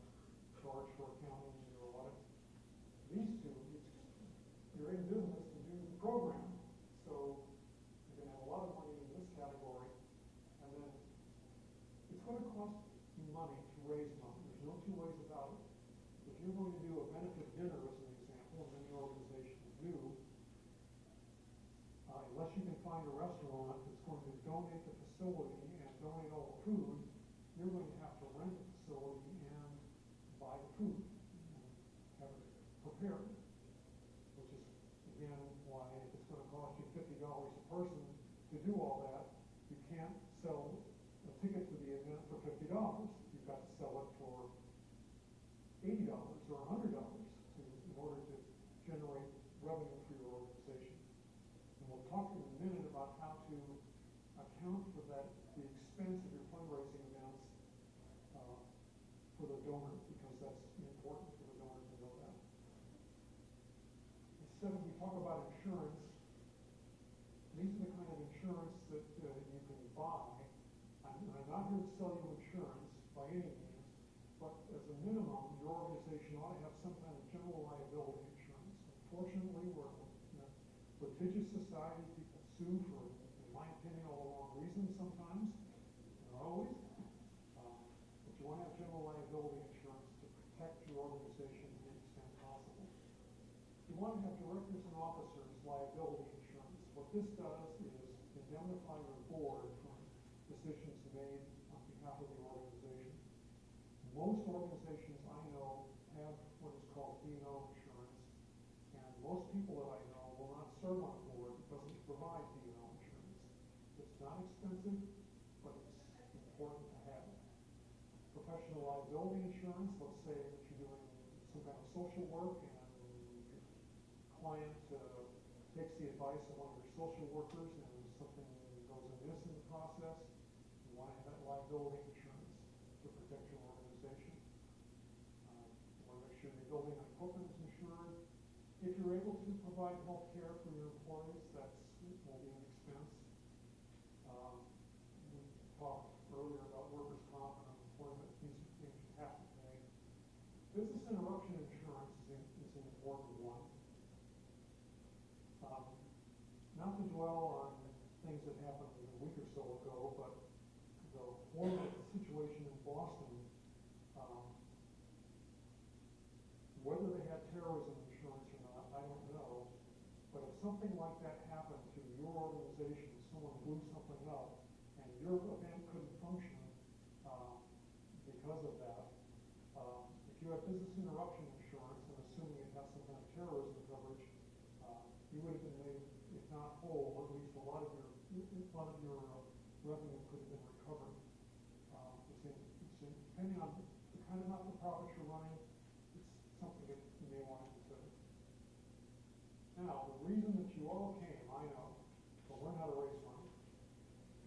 charge for accounting and your audit. These two, you're in business to do the program, so you're going to have a lot of money in this category, and then it's going to cost you money to raise money. There's no two ways about it. If you're going to do a benefit dinner, as an example, and many organizations do, unless you can find a restaurant that's going to donate the facility and donate all the food, you're going to have to rent the facility and buy the food and have it prepared, which is, again, why if it's going to cost you $50 a person to do all that, you can't sell a ticket to the event for $50. You've got to sell it for $80 or $100 in order to generate revenue for your organization. And we'll talk in a minute about how to account for that, the expense of your fundraising events for the donor, because that's important for the donor to know that. Instead of we talk about insurance, these are the kind of insurance that you can buy. I'm not here to sell you insurance by any means, but as a minimum, your organization ought to have some kind of general liability insurance. Unfortunately, we're in a litigious society. People sue for, in my opinion, all the wrong reasons sometimes, not always. But you want to have general liability insurance to protect your organization to the extent possible. want to have directors and officers liability insurance. What this does is indemnify your board from decisions made on behalf of the organization. Most organizations I know have what is called D&O insurance, and most people that I know will not serve on a board that doesn't provide D&O insurance. It's not expensive, but it's important to have. Professional liability insurance, let's say that you're doing some kind of social work and your client takes the advice of one of your social workers and something goes amiss in the process, you want to have that liability insurance to protect your organization. You want to make sure your building and equipment is insured. If you're able to provide health care for your employees, that will be an expense. We talked earlier about workers' comp and unemployment. These are things you have to pay. Business interruption insurance is an important one. Not to dwell on things that happened a week or so ago, but the horrible situation in Boston, whether they had terrorism insurance or not, I don't know. But if something like that happened to your organization, someone blew something up, and your event couldn't function because of that, if you have business interruption insurance, and assuming it has some kind of terrorism coverage, you would have been made, if not whole, at least a lot of your revenue could have been recovered. Depending on the kind of not-for-profit you're running, it's something that you may want to consider. Now, the reason that you all came, I know, to learn how to raise money,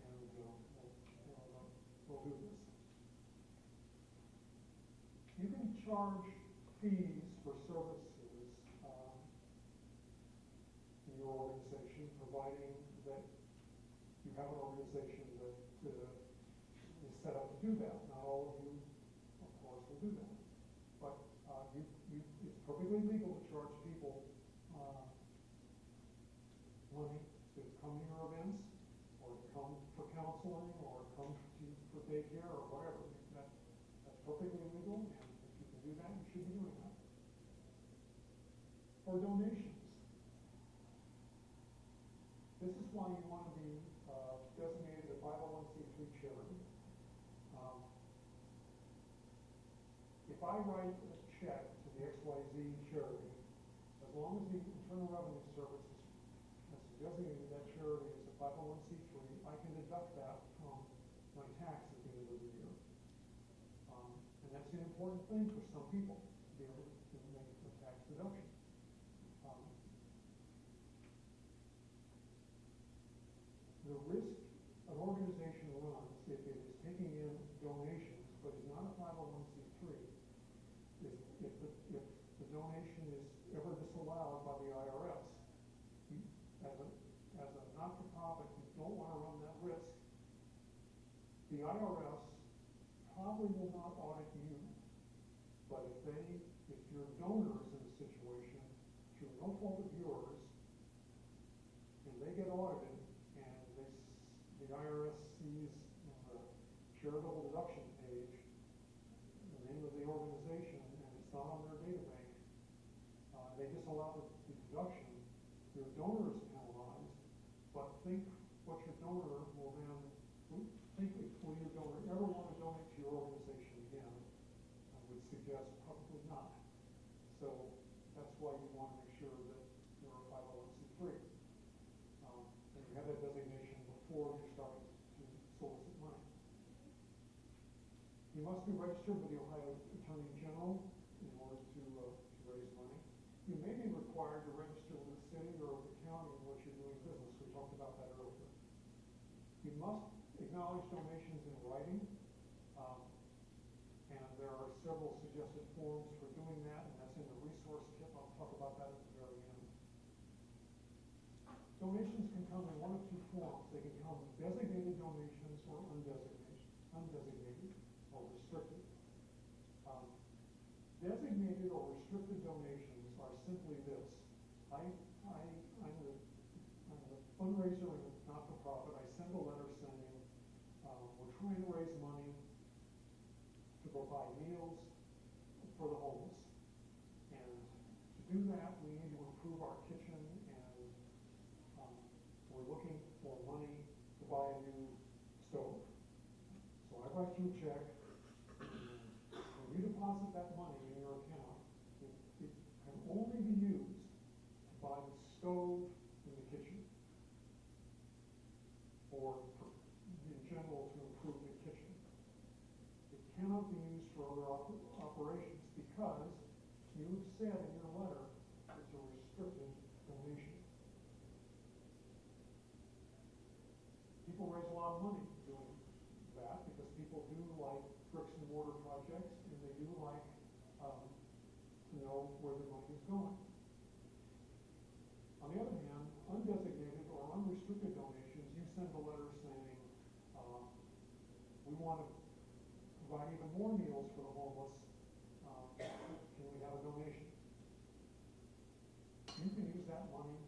and we'll do this. You can charge fees for services in your organization, providing that you have an organization that is set up to do that. Not all of you, of course, will do that. But it's perfectly legal to charge people money to come to your events, or to come for counseling, or come for daycare, or whatever. That's perfectly legal, and if you can do that, you should be doing that. For donations. This is why you want to be designated a 501c3 charity. If I write a check to the XYZ charity, as long as the Internal Revenue Service has designated that charity as a 501c3, I can deduct that from my tax at the end of the year. And that's an important thing for some people, to be able to make a tax deduction. The risk an organization runs if it is taking in donations but is not a 501c3 is if the donation is ever disallowed by the IRS. As a not-for-profit, you don't want to run that risk. The IRS probably will not audit you, but if your donor is in a situation through no fault of yours, and they get audited, and the IRS sees on the charitable deduction page the name of the organization, and it's not on their data bank, they disallow the deduction. Your donor is penalized, but think what your donor will then think. Will your donor ever want to donate to your organization again? I would suggest probably not. So that's why you want to make sure that you're a 501c3. And you have that designation before you're starting to solicit money. You must be registered with the Ohio Attorney General in order to raise money. You may be required to register with the city or the county in which you're doing business. We talked about that earlier. You must acknowledge donations in writing, and there are several suggested forms for doing that, and that's in the resource kit. I'll talk about that at the very end. Donations can come in one of two forms. They can come designated donations or undesignated or restricted. Designated or restricted donations are simply this. I'm the fundraiser in a not-for-profit. I send a letter saying we're trying to raise money to provide meals for the homeless. And to do that, we need to improve our kitchen, and we're looking for money to buy a new stove. So I write you a check, and when you deposit that money in your account, it can only be used to buy the stove in the kitchen, or in general to improve the kitchen. It cannot be used for other operations because you have said in your letter it's a restricted donation. People raise a lot of money doing that because people do like bricks and mortar projects, and they do like to know where their money is going. On the other hand, undesignated or unrestricted donations, you send a letter saying, we want to provide even more meals for the homeless. Can we have a donation? You can use that money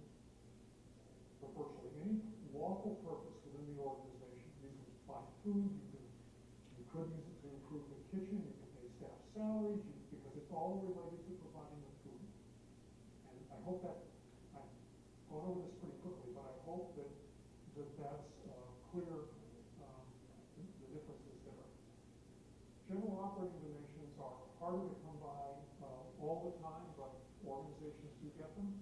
for virtually any lawful purpose within the organization. You can buy food, you could use it to improve the kitchen, you can pay staff salaries, because it's all related to providing the food. And I hope that, I've gone over this pretty quickly, but I hope that that's clear, the differences there. General operating donations are harder to come by all the time, but organizations do get them.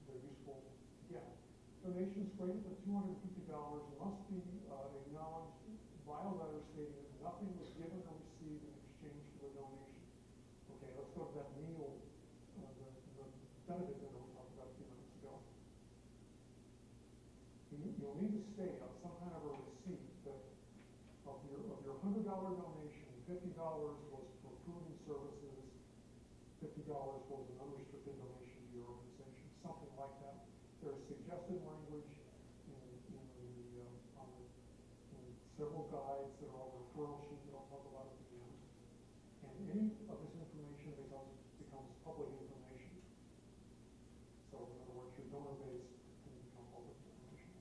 They're useful to get. Donations greater than $250 must be acknowledged by a letter stating that nothing was given or received in exchange for the donation. Okay, let's go to that meal, the benefit dinner we talked about a few minutes ago. You'll need to state on some kind of a receipt that of your $100 donation, $50 was for food and services, $50 was an unrestricted donation to your organization, something like that. There's suggested language in several guides that are on the referral sheet that I'll talk about at the end. And any of this information becomes public information. So in other words, your donor base can become public information.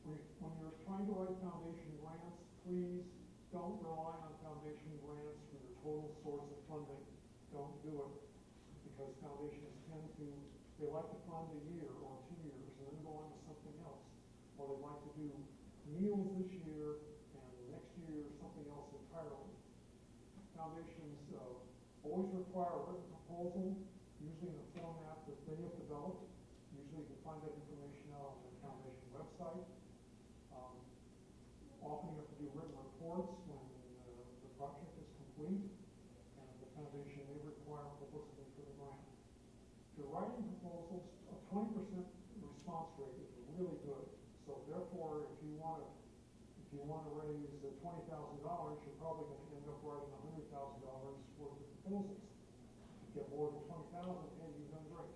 When you're trying to write foundation grants, please don't rely on foundation grants for your total source of funding. Don't do it, because foundations they like to fund a year or 2 years and then go on to something else. Or they like to do meals this year and next year something else entirely. Foundations always require a written proposal, usually in the format that they have developed. Usually you can find that information out on the foundation website. Often you have to do written reports when the project is complete, and the foundation may require publicity for the grant. If you're writing proposals, a 20% response rate is really good. So therefore, if you want to raise $20,000, you're probably going to end up writing $100,000 worth of proposals. If you get more than 20,000, hey, you've done great.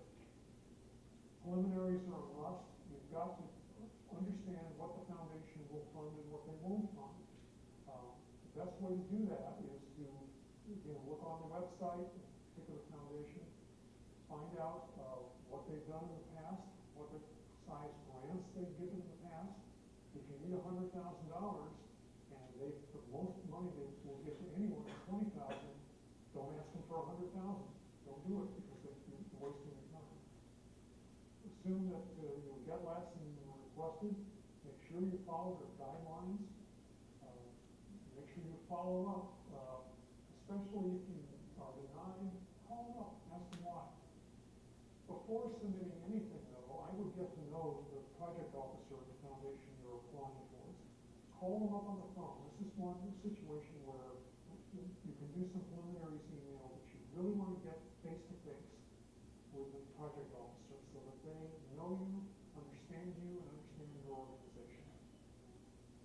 Preliminaries are a must. You've got to understand what the foundation will fund and what they won't fund. The best way to do that is to look on the website, pick a foundation, find out what they've done in the past, what the size grants they've given in the past. If you need $100,000 and the most money they will give to anyone is $20,000, don't ask them for $100,000. Don't do it, because you're wasting your time. Assume that you'll get less than you requested. Make sure you follow their guidelines. Make sure you follow up, especially if you are denied. Call them up, ask them why. Before submitting anything, though, I would get to know the project officer at the foundation you're applying towards. Call them up on the phone. This is one situation where you can do some preliminaries email, but you really want to get face-to-face with the project officer so that they know you, understand you, and understand your organization.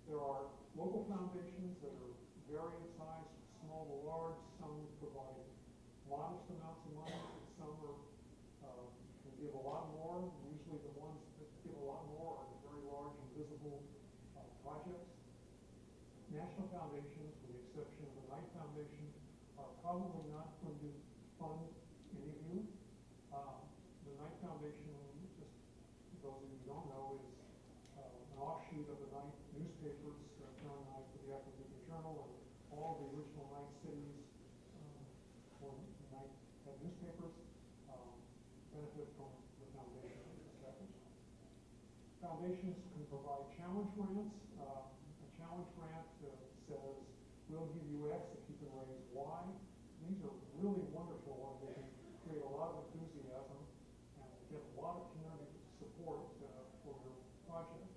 There are local foundations that are varying size, small to large. Some provide modest amounts of money, and some can give a lot more. Usually the ones that give a lot more are the very large and visible projects. National foundations, with the exception of the Knight Foundation, are probably not going to fund any of you. The Knight Foundation, just those of you who don't know, is an offshoot of the Knight newspapers, John Knight for the Akron Journal, and all the original Night cities, or night newspapers, benefit from the foundation that was established. Foundations can provide challenge grants. A challenge grant says, we'll give you X if you can raise Y. These are really wonderful, and they can create a lot of enthusiasm and get a lot of community support for your project.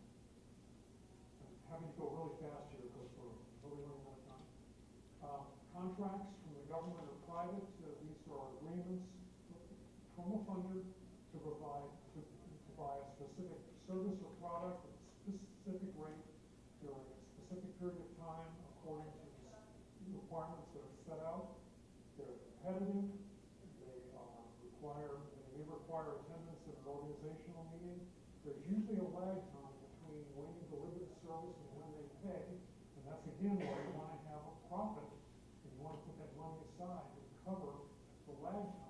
I'm having to go really fast here because we're really running out of time. Contracts from the government or private, these are agreements from a funder to provide a specific service or product at a specific rate during a specific period of time according to the requirements that are set out. They're competitive. They may require attendance at an organizational meeting. There's usually a lag time between when you deliver the service and when they pay, and that's again why you want to have a profit, and you want to put that money aside to cover the lag time.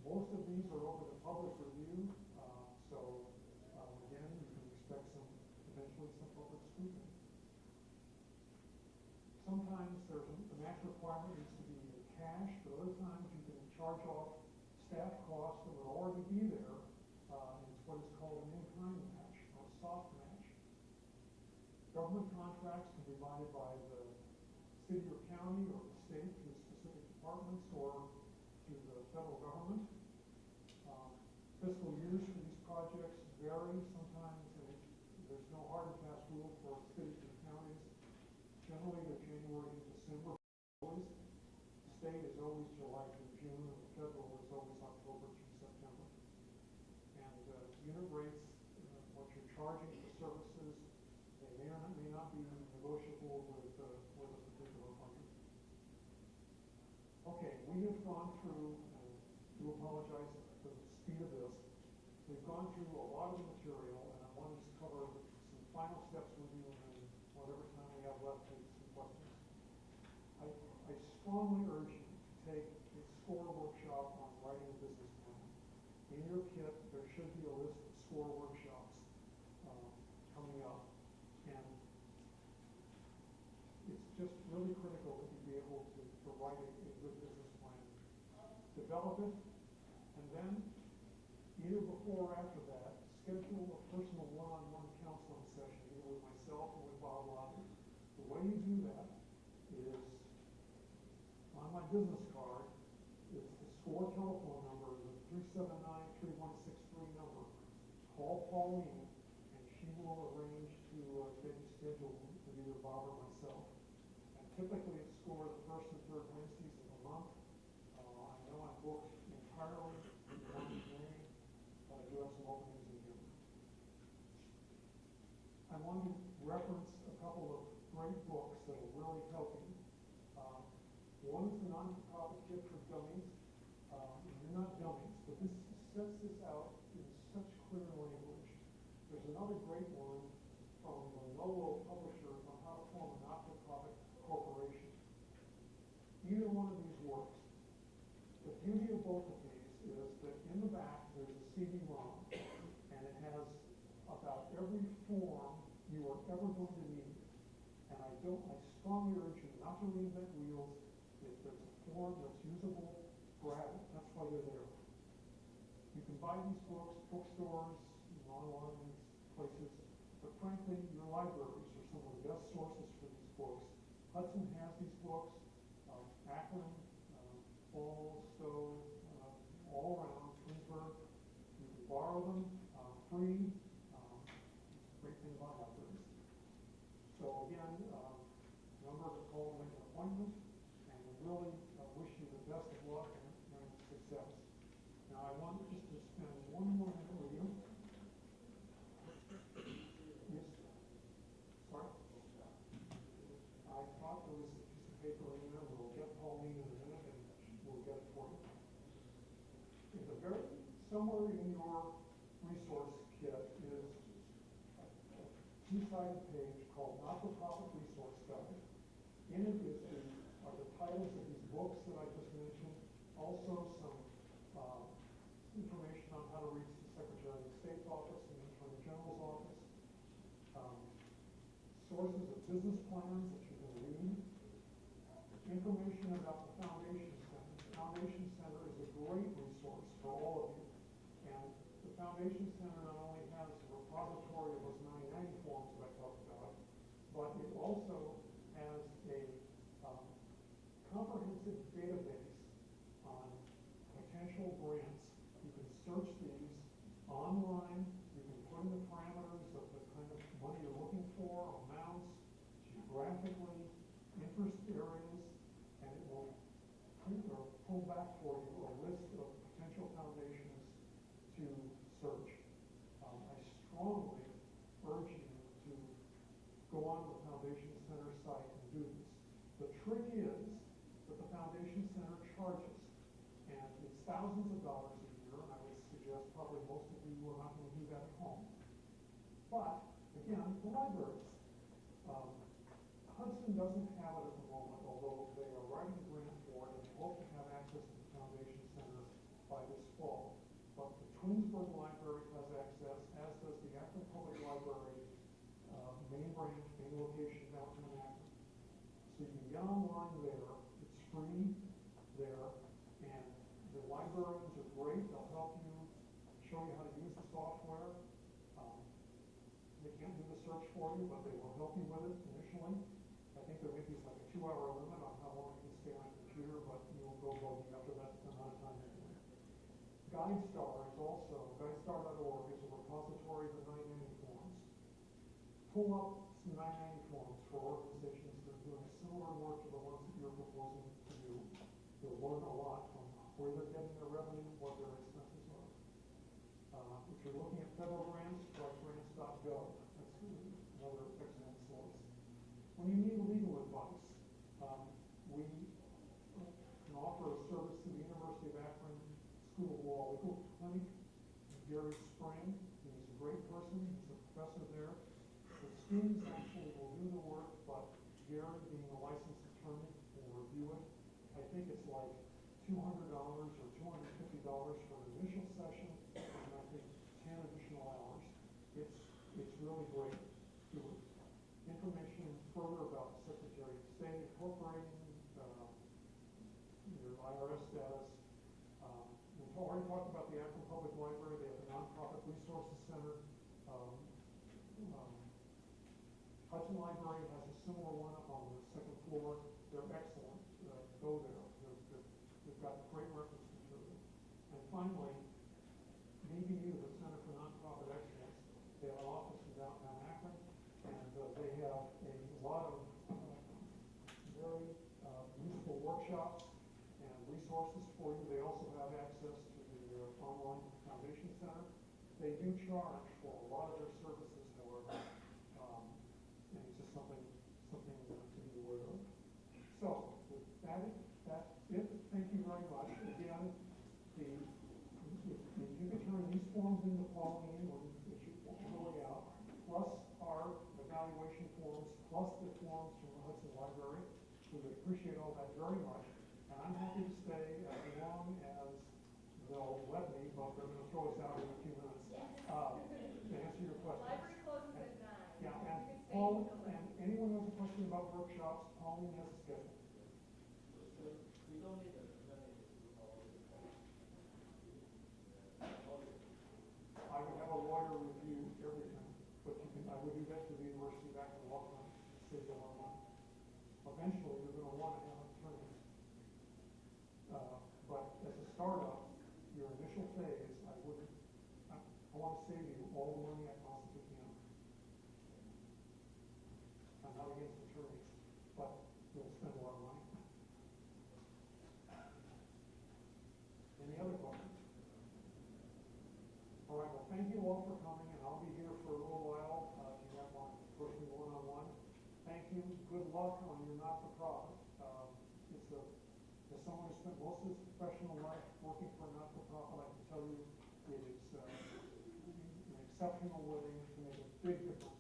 Most of these are open to public review, so again, you can expect eventually some public scrutiny. Sometimes the match requirement needs to be in cash, but other times you can charge off staff costs that would already be there. It's what is called an in-kind match or a soft match. Government contracts can be provided by the city or county or the state through specific departments or through the federal government. Fiscal years for these projects vary. Sometimes there's no hard and fast rule for cities and counties. Generally, they're January to December. Always. The state is always July through June, and the federal is always October through September. And unit rates, what you're charging for services, they may or may not be negotiable with a particular funder. Okay, we have gone through, and I do apologize for the speed of this. We've gone through a lot of the material, and I want to just cover some final steps with you, and then whatever time we have left, take some questions. I strongly urge you to take a SCORE workshop on writing a business plan. In your kit, there should be a list of SCORE workshops coming up, and it's just really critical that you be able to write a good business plan. Develop it, and then either before or after that, schedule a personal one-on-one counseling session, either with myself or with Bob Labbe. The way you do that is on my business card. It's the SCORE telephone number, the 379-3163 number. Call Pauline, and she will arrange to get you scheduled with either Bob or myself. And typically it's SCORE the first and third Wednesdays of the month. I know I'm booked entirely in the month of May, but I do have some openings in June. I want to reference a couple of great books that will really help you. One is the non-for-profit kit for dummies. You're not dummies, but this sets this out in such clear language. There's another great one from the Lolo publishers on how to form a not-for-profit corporation. Either one of these works. The beauty of both of these is that in the back there's a CD-ROM, and it has about every form you are ever going to need. And I strongly urge you not to reinvent wheels. If there's a form that's usable, grab it. That's why they're there. You can buy these books, bookstores, online places, but frankly, your libraries are some of the best sources for these books. Hudson has these books, Akron, Falls, Stowe, all around, Twinsburg. You can borrow them free. Great thing about libraries. So again, number to call to make an appointment, and we really wish you the best of luck and success. Now I want just to spend one more minute with you. Yes. Sorry? I thought there was a piece of paper in there. We'll get Pauline in a minute, and we'll get it for you. Somewhere in your resource kit is a two-sided page called Not-for-Profit Resource Guide. In it are the titles of these books that I just mentioned, also some information on how to reach the Secretary of State's office and the Attorney General's office, sources of business plans that you can read, comprehensive database on potential grants. You can search these online. You can put in the parameters of the kind of money you're looking for, amounts, geographically, interest areas, and it will pull back for you a list of potential foundations to search. I strongly urge you to go on the Foundation Center site and do this. The trick is that the Foundation Center charges, and it's thousands of dollars a year, and I would suggest probably most of you are not going to do that at home. But, again, the libraries. Hudson doesn't have it at the moment, although they are writing a grant for it, and they hope to have access to the Foundation Center by this fall. But the Twinsburg Library has access, as does the Akron Public Library main branch, main location downtown Akron. So you can get online there, it's free there, and the librarians are great, they'll help you, show you how to use the software. They can't do the search for you, but they will help you with it initially. I think there may be like a 2-hour limit on how long you can stay on a computer, but you'll go bogey after that amount of time anyway. GuideStar is also, guidestar.org is a repository of the 990 forms. Pull up some 990 forms for organizations that are doing similar work to the ones that you're proposing to do. You'll learn a lot from where they're getting their revenue, what their expenses are. If you're looking at federal grants, try grants.gov. That's another excellent source. When you need legal advice, we can offer a service to the University of Akron School of Law Legal Clinic. Gary Spring, he's a great person, he's a professor there. The students actually will do the work, but Gary, being a licensed attorney, will review it. I think it's like $200 or $250 for an initial session, and I think 10 additional hours. It's really great. Information further about the Secretary of State incorporating your IRS status. We've already talked about the Akron Public Library. They have a nonprofit resources center. Hudson Library has a similar one up on the second floor. They're excellent. Go there. They've got great reference material. And finally, BBU, the Center for Nonprofit Excellence, they have an office in downtown Akron, and they have a lot of very useful workshops and resources for you. They also have access to the online Foundation Center. They do charge for a lot of their services, however, and it's just something to be aware of. So, with that's it. Thank you very much. Again, if you could turn these forms into Pauline when you fill out, plus our evaluation forms, plus the forms from the Hudson Library, we would appreciate all that very much. And I'm happy to stay as long as they'll let me, but they're going to throw us out in a few minutes to answer your questions. Library closes at 9. Yeah, and Paul, and anyone who has a question about workshops, Pauline has a schedule. We don't need a many I would have a lawyer review everything, but I would do that to the University of Akron Law Firm, save a lot of money. Eventually, you're going to want to have attorneys. But as a startup, your initial phase, I want to save you all the money I possibly can. I'm not against attorneys, but you'll spend a lot of money. Any other questions? All right, well, thank you all for coming, and I'll be here for a little while if you have one person one-on-one. Thank you. Good luck on your not-for-profit. As someone who spent most of his professional life working for a not-for-profit, I can tell you it is an exceptional living to make a big difference